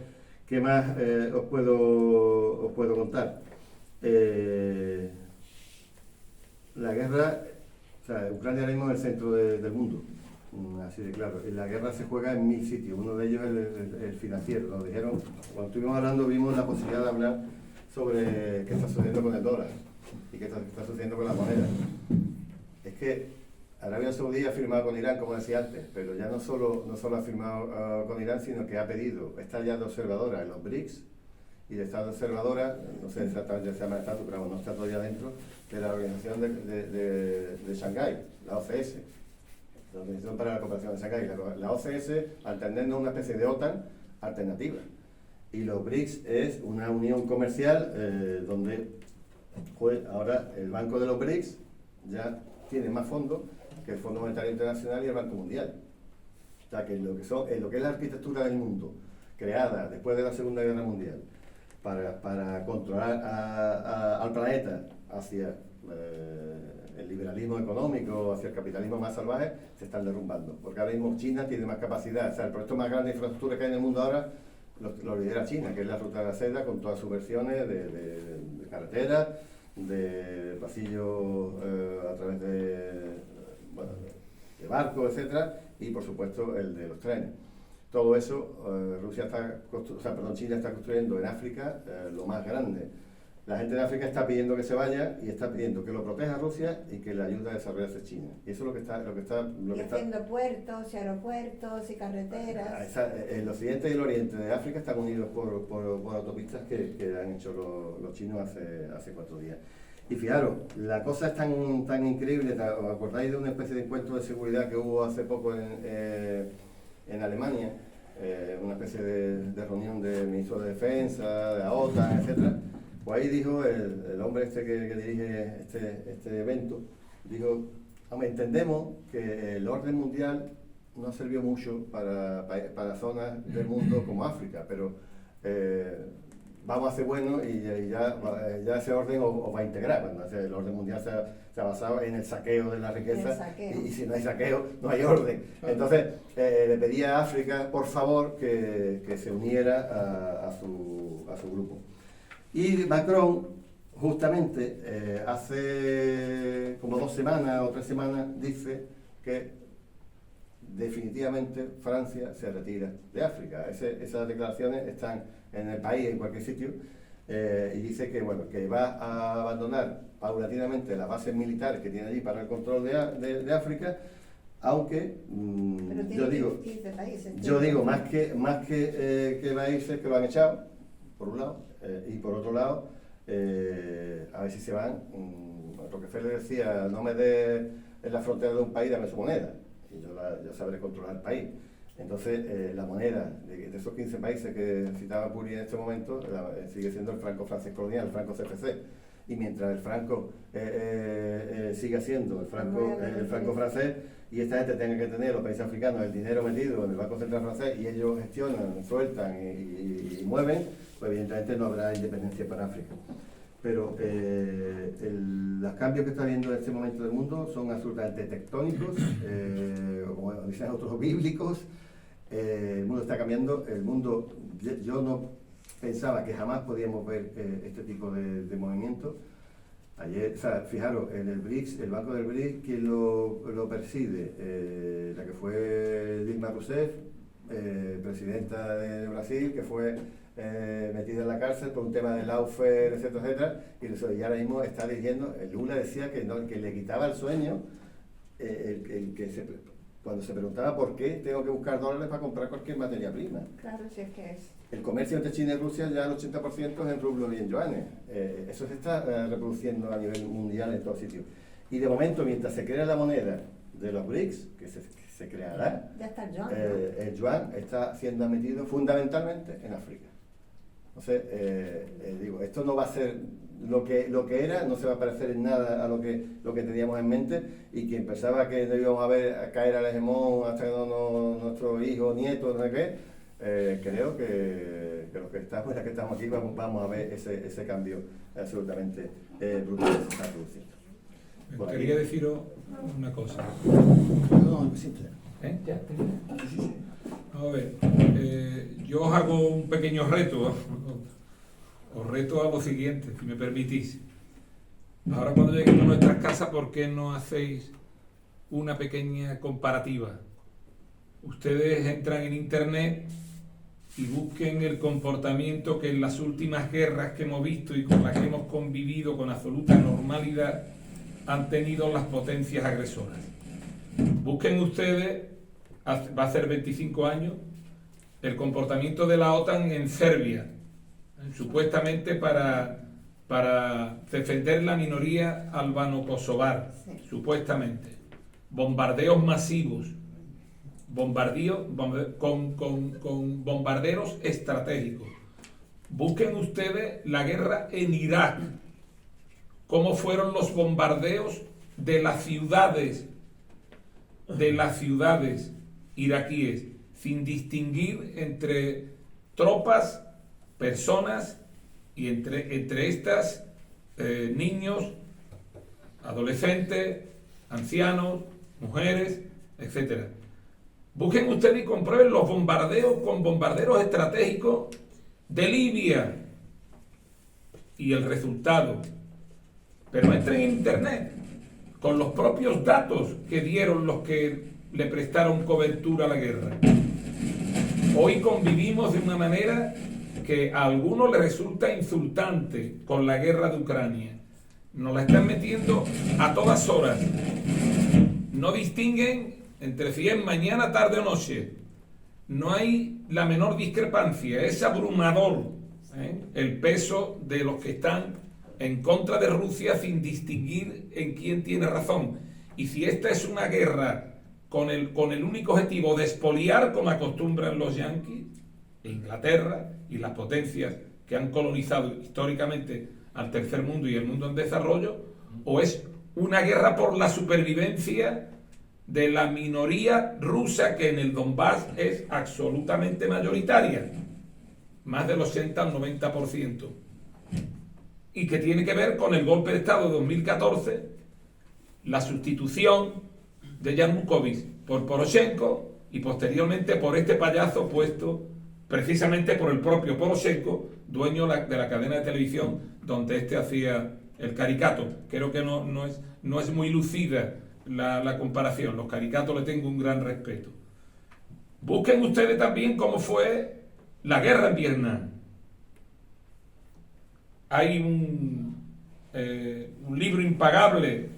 ¿qué más os puedo contar? La guerra, o sea, Ucrania ahora mismo es el centro del mundo, así de claro. La guerra se juega en 1000 sitios, uno de ellos es el financiero. Nos dijeron, cuando estuvimos hablando, vimos la posibilidad de hablar sobre qué está sucediendo con el dólar y qué está sucediendo con la moneda. Es que Arabia Saudí ha firmado con Irán, como decía antes, pero ya no solo ha firmado con Irán, sino que ha pedido, está ya de observadora en los BRICS, y de estar de observadora, no sé exactamente si se llama estatus, pero no está todavía dentro de la organización de Shanghái, la OCS, la Organización para la Cooperación de Shanghái. La OCS, al tenernos una especie de OTAN alternativa. Y los BRICS es una unión comercial donde ahora el Banco de los BRICS ya tiene más fondos que el Fondo Monetario Internacional y el Banco Mundial. O sea, que lo que es la arquitectura del mundo, creada después de la Segunda Guerra Mundial, para controlar al planeta hacia el liberalismo económico, hacia el capitalismo más salvaje, se están derrumbando. Porque ahora mismo China tiene más capacidad. O sea, el proyecto más grande de infraestructura que hay en el mundo ahora lo lidera China, que es la Ruta de la Seda, con todas sus versiones de carreteras, de pasillos a través de barcos, etcétera, y por supuesto el de los trenes. Todo eso, China está construyendo en África lo más grande. La gente de África está pidiendo que se vaya y está pidiendo que lo proteja Rusia y que le ayude a desarrollarse China. Y eso es lo que está haciendo puertos y aeropuertos y carreteras. El occidente y el oriente de África están unidos por autopistas que han hecho los chinos hace 4 días. Y fijaros, la cosa es tan increíble. ¿Os acordáis de una especie de encuentro de seguridad que hubo hace poco en Alemania? Una especie de reunión de ministros de defensa, de la OTAN, etcétera. Pues ahí dijo el hombre que dirige este evento, dijo, entendemos que el orden mundial no sirvió mucho para zonas del mundo como África, pero vamos a hacer bueno y ya ese orden os va a integrar. Cuando el orden mundial se ha basado en el saqueo de la riqueza, y si no hay saqueo, no hay orden. Entonces, le pedía a África, por favor, que se uniera a su grupo. Y Macron, justamente, hace como 2 semanas o 3 semanas, dice que definitivamente Francia se retira de África. Esas declaraciones están en El País, en cualquier sitio, y dice que, bueno, que va a abandonar paulatinamente las bases militares que tiene allí para el control de África, aunque yo digo más que va a irse, que lo han echado, por un lado, y por otro lado, a ver si se van. Rockefeller decía: no me dé en la frontera de un país, dame su moneda, y yo sabré controlar el país. Entonces, la moneda de esos 15 países que citaba Puri en este momento sigue siendo el franco francés colonial, el franco CFC. Y mientras el franco siga siendo el franco francés, y esta gente tenga que tener, los países africanos, el dinero metido en el Banco Central francés, y ellos gestionan, sueltan y mueven, pues evidentemente no habrá independencia para África. Pero los cambios que está habiendo en este momento del mundo son absolutamente tectónicos, como dicen otros, bíblicos. El mundo está cambiando. El mundo, yo no pensaba que jamás podíamos ver este tipo de movimientos. Ayer, o sea, fijaros, en el BRICS, el Banco del BRICS, quien lo preside, la que fue Dilma Rousseff, presidenta de Brasil, que fue metida en la cárcel por un tema de lawfare, etcétera, etcétera, y ahora mismo está diciendo, Lula decía que le quitaba el sueño cuando se preguntaba por qué tengo que buscar dólares para comprar cualquier materia prima. Claro, si es que es. El comercio entre China y Rusia ya el 80% es en rublos y en yuanes. Eso se está reproduciendo a nivel mundial en todos sitios. Y de momento, mientras se crea la moneda de los BRICS, que se creará, ya está el yuan, el yuan está siendo admitido fundamentalmente en África. Entonces, digo, esto no va a ser lo que era, no se va a parecer en nada a lo que teníamos en mente, y quien pensaba que no íbamos a caer al hegemón hasta que nuestro hijo, nieto, no sé qué, creo que los que estamos aquí vamos a ver ese cambio absolutamente brutal que se está produciendo. Quería deciros una cosa. ¿Ya? A ver, yo os hago un pequeño reto. Os reto a lo siguiente, si me permitís. Ahora, cuando lleguemos a nuestras casas, ¿por qué no hacéis una pequeña comparativa? Ustedes entran en internet y busquen el comportamiento que en las últimas guerras que hemos visto y con las que hemos convivido con absoluta normalidad han tenido las potencias agresoras. Busquen ustedes, va a ser 25 años, el comportamiento de la OTAN en Serbia, supuestamente para defender la minoría albano-kosovar, supuestamente. Bombardeos masivos, con bombarderos estratégicos. Busquen ustedes la guerra en Irak, cómo fueron los bombardeos de las ciudades iraquíes, sin distinguir entre tropas, personas, y entre estas niños, adolescentes, ancianos, mujeres, etc. Busquen ustedes y comprueben los bombardeos con bombarderos estratégicos de Libia y el resultado. Pero entren en internet con los propios datos que dieron los que le prestaron cobertura a la guerra. Hoy convivimos de una manera que a algunos les resulta insultante con la guerra de Ucrania. Nos la están metiendo a todas horas. No distinguen entre si es mañana, tarde o noche. No hay la menor discrepancia. Es abrumador el peso de los que están en contra de Rusia sin distinguir en quién tiene razón. Y si esta es una guerra con el único objetivo de expoliar, como acostumbran los yanquis, Inglaterra y las potencias que han colonizado históricamente al tercer mundo y el mundo en desarrollo, o es una guerra por la supervivencia de la minoría rusa que en el Donbass es absolutamente mayoritaria, más del 80 al 90%, y que tiene que ver con el golpe de Estado de 2014, la sustitución de Yanukovych por Poroshenko y posteriormente por este payaso puesto precisamente por el propio Poroshenko, dueño de la cadena de televisión donde este hacía el caricato. Creo que no es muy lucida la comparación. Los caricatos le tengo un gran respeto. Busquen ustedes también cómo fue la guerra en Vietnam. Hay un libro impagable,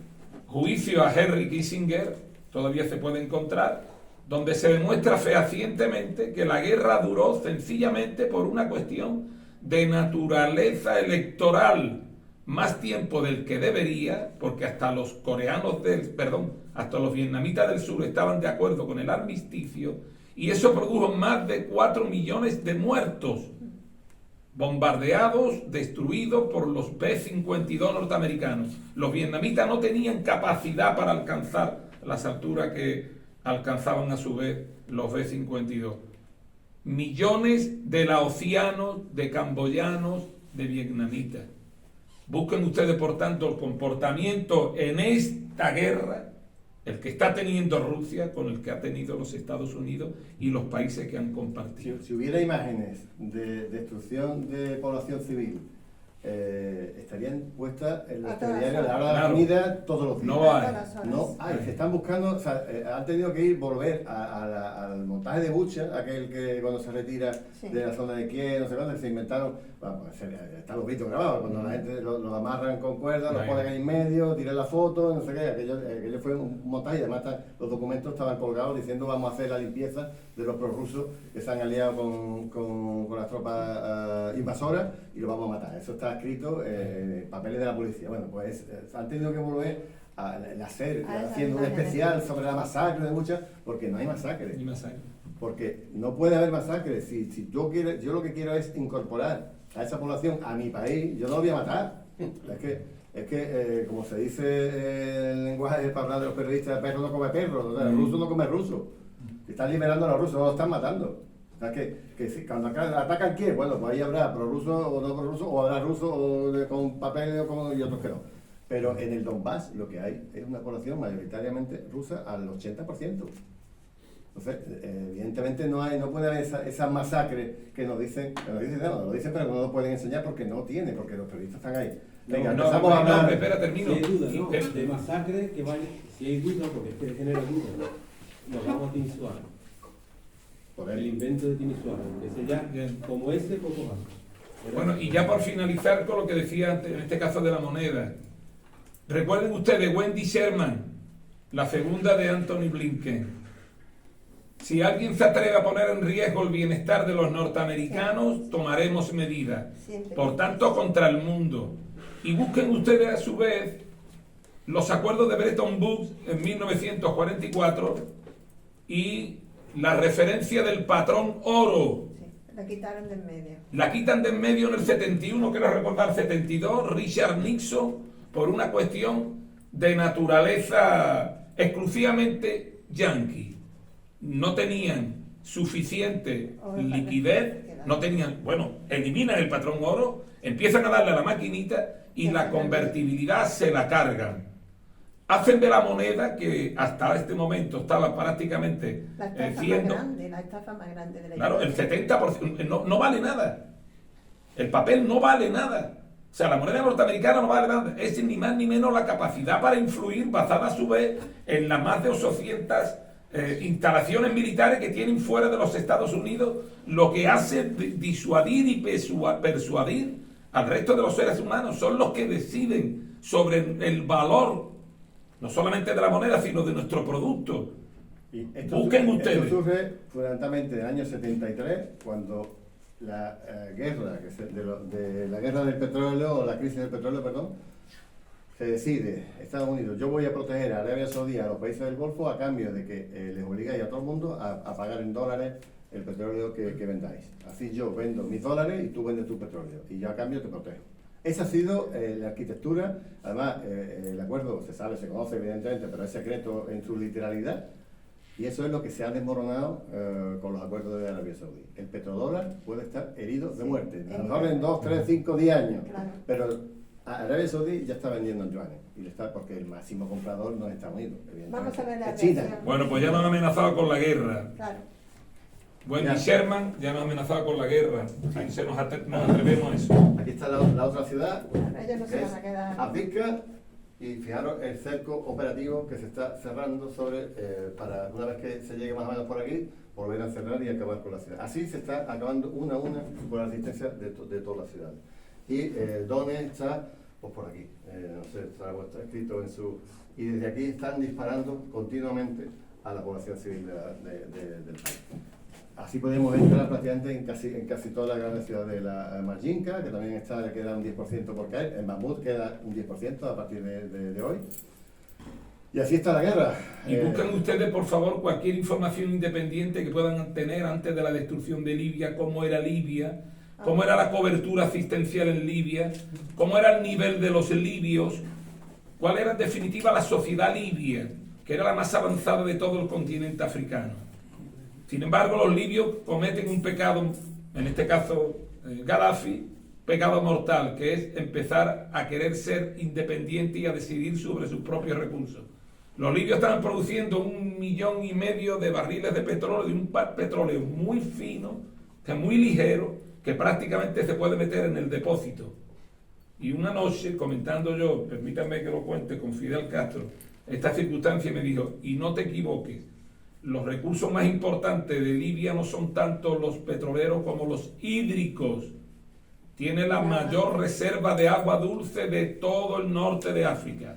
Juicio a Henry Kissinger, todavía se puede encontrar, donde se demuestra fehacientemente que la guerra duró sencillamente por una cuestión de naturaleza electoral, más tiempo del que debería, porque hasta los hasta los vietnamitas del sur estaban de acuerdo con el armisticio, y eso produjo más de 4 millones de muertos, bombardeados, destruidos por los B-52 norteamericanos. Los vietnamitas no tenían capacidad para alcanzar las alturas que alcanzaban a su vez los B-52. Millones de laosianos, de camboyanos, de vietnamitas. Busquen ustedes, por tanto, el comportamiento en esta guerra, el que está teniendo Rusia con el que ha tenido los Estados Unidos y los países que han compartido. Si hubiera imágenes de destrucción de población civil, estarían puestas en los telediarios de la hora de la comida todos los días. No hay. Se están buscando, o sea, han tenido que volver al montaje de Bucha, aquel que cuando se retira de la zona de Kiev, no sé cuándo, se inventaron, bueno, pues, están los vídeos grabados, cuando la gente los amarran con cuerdas, los ponen ahí en medio, tiran la foto, no sé qué, aquello fue un montaje, y además los documentos estaban colgados diciendo vamos a hacer la limpieza de los prorrusos que se han aliado con las tropas invasoras y los vamos a matar. Eso está escrito en papeles de la policía. Bueno, pues han tenido que volver a hacer, haciendo un especial sobre la masacre de Bucha, porque no hay masacre. Porque no puede haber masacre. Si yo lo que quiero es incorporar a esa población a mi país, yo no lo voy a matar. Es que como se dice en el lenguaje para hablar de los periodistas, perro no come perro, o sea, el ruso no come ruso. Están liberando a los rusos, no los están matando. O sea, cuando atacan quién, bueno, pues ahí habrá prorrusos o no prorrusos, o habrá rusos con papeles y otros que no. Pero en el Donbass lo que hay es una población mayoritariamente rusa al 80%. Entonces, evidentemente no puede haber esa masacre que nos dicen, pero no lo pueden enseñar porque los periodistas están ahí. Venga, empezamos a hablar. Espera, termino. Si hay duda, ¿no? De masacre que vaya, si hay duda, porque es que genera duda, nos vamos a Timisoara. Por el invento de Timisoara, ese ya, como ese, poco más. Bueno, y ya por finalizar con lo que decía antes, en este caso de la moneda. Recuerden ustedes, Wendy Sherman, la segunda de Anthony Blinken. Si alguien se atreve a poner en riesgo el bienestar de los norteamericanos, tomaremos medidas. Por tanto, contra el mundo. Y busquen ustedes a su vez los acuerdos de Bretton Woods en 1944 y la referencia del patrón oro. Sí, la quitaron de en medio. La quitan de en medio en el 71, quiero recordar, 72, Richard Nixon, por una cuestión de naturaleza exclusivamente yanqui. No tenían suficiente liquidez, no tenían, eliminan el patrón oro, empiezan a darle a la maquinita y la convertibilidad se la cargan. Hacen de la moneda, que hasta este momento estaba prácticamente la estafa más grande de la claro, el 70% no vale nada. El papel no vale nada. O sea, la moneda norteamericana no vale nada. Es ni más ni menos la capacidad para influir, basada a su vez en las más de 800 instalaciones militares que tienen fuera de los Estados Unidos, lo que hace disuadir y persuadir al resto de los seres humanos. Son los que deciden sobre el valor, no solamente de la moneda, sino de nuestro producto. Busquen ustedes. Esto surge fundamentalmente en el año 73, cuando la guerra la guerra del petróleo, o la crisis del petróleo, perdón, se decide, Estados Unidos, yo voy a proteger a Arabia Saudí, a los países del Golfo, a cambio de que les obligáis a todo el mundo a pagar en dólares el petróleo que vendáis. Así yo vendo mis dólares y tú vendes tu petróleo, y yo a cambio te protejo. Esa ha sido la arquitectura. Además, el acuerdo se sabe, se conoce evidentemente, pero es secreto en su literalidad, y eso es lo que se ha desmoronado con los acuerdos de Arabia Saudí. El petrodólar puede estar herido de muerte, a lo mejor en 2, 3, 5, 10 años, pero Arabia Saudí ya está vendiendo en yuanes, porque el máximo comprador no es Estados Unidos, Vamos a ver la es China. reacción. Bueno, pues ya nos han amenazado con la guerra. Claro. Wendy Sherman ya nos ha amenazado con la guerra. Si nos atrevemos a eso. Aquí está la otra ciudad, Ellos no se van a quedar. Avdiivka, y fijaros el cerco operativo que se está cerrando para una vez que se llegue más o menos por aquí, volver a cerrar y acabar con la ciudad. Así se está acabando una a una con la resistencia de todas las ciudades. Y Donetsk está pues por aquí, no sé, está escrito en su... Y desde aquí están disparando continuamente a la población civil del país. Así podemos entrar prácticamente en casi todas las grandes ciudades de la Marjinka, que también le queda un 10% por caer, en Bakhmut queda un 10% a partir de hoy. Y así está la guerra. Y busquen ustedes, por favor, cualquier información independiente que puedan tener antes de la destrucción de Libia, cómo era Libia, cómo era la cobertura asistencial en Libia, cómo era el nivel de los libios, cuál era en definitiva la sociedad libia, que era la más avanzada de todo el continente africano. Sin embargo, los libios cometen un pecado, en este caso Gaddafi, pecado mortal, que es empezar a querer ser independiente y a decidir sobre sus propios recursos. Los libios estaban produciendo 1,5 millones de barriles de petróleo, de un petróleo muy fino, que es muy ligero, que prácticamente se puede meter en el depósito. Y una noche, comentando yo, permítanme que lo cuente con Fidel Castro, esta circunstancia me dijo, y no te equivoques, los recursos más importantes de Libia no son tanto los petroleros como los hídricos. Tiene la mayor reserva de agua dulce de todo el norte de África.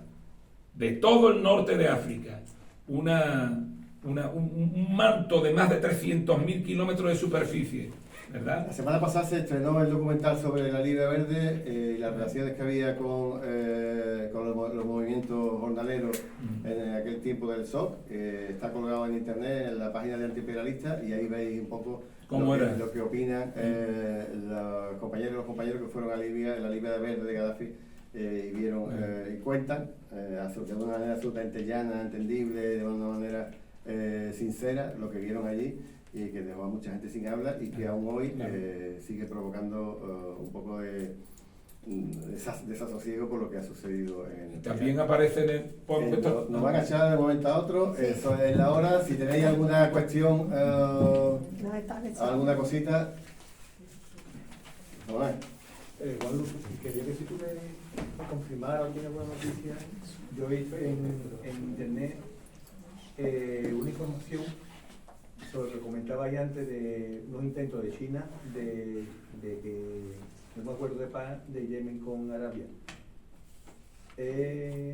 De todo el norte de África. Un manto de más de 300.000 kilómetros de superficie, ¿verdad? La semana pasada se estrenó el documental sobre la Libia Verde y las relaciones que había con los movimientos jornaleros en aquel tiempo del SOC. Está colgado en internet en la página de Antiimperialista y ahí veis un poco lo que opinan los compañeros que fueron a Libia, en la Libia Verde de Gaddafi, y vieron y cuentan de una manera absolutamente llana, entendible, de una manera sincera lo que vieron allí y que dejó a mucha gente sin habla y que aún hoy sigue provocando un poco de desasosiego por lo que ha sucedido en también país. Aparece nos van a echar de un momento a otro, eso es la hora. Si tenéis alguna cuestión, alguna cosita, no es. Guadalupe, quería que si tú me confirmaras alguna buena noticia. Yo he visto en internet una información sobre lo que comentaba ahí antes de unos intentos de China de que no me acuerdo de paz de Yemen con Arabia.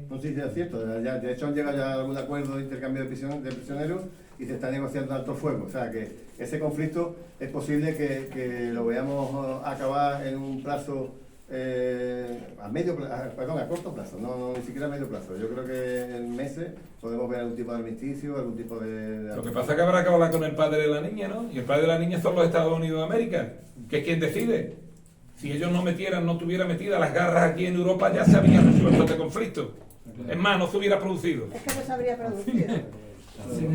No sé si es cierto, de hecho han llegado ya a algún acuerdo de intercambio de prisioneros y se está negociando alto fuego, o sea que ese conflicto es posible que lo veamos acabar en un plazo a corto plazo, no ni siquiera a medio plazo. Yo creo que en meses podemos ver algún tipo de armisticio, algún tipo de... Lo que pasa es que habrá que hablar con el padre de la niña, ¿no? Y el padre de la niña son los Estados Unidos de América, que es quien decide. Si ellos no tuvieran metidas las garras aquí en Europa, ya se había resuelto este conflicto. Es más, no se hubiera producido. Es que no se habría producido. Así es.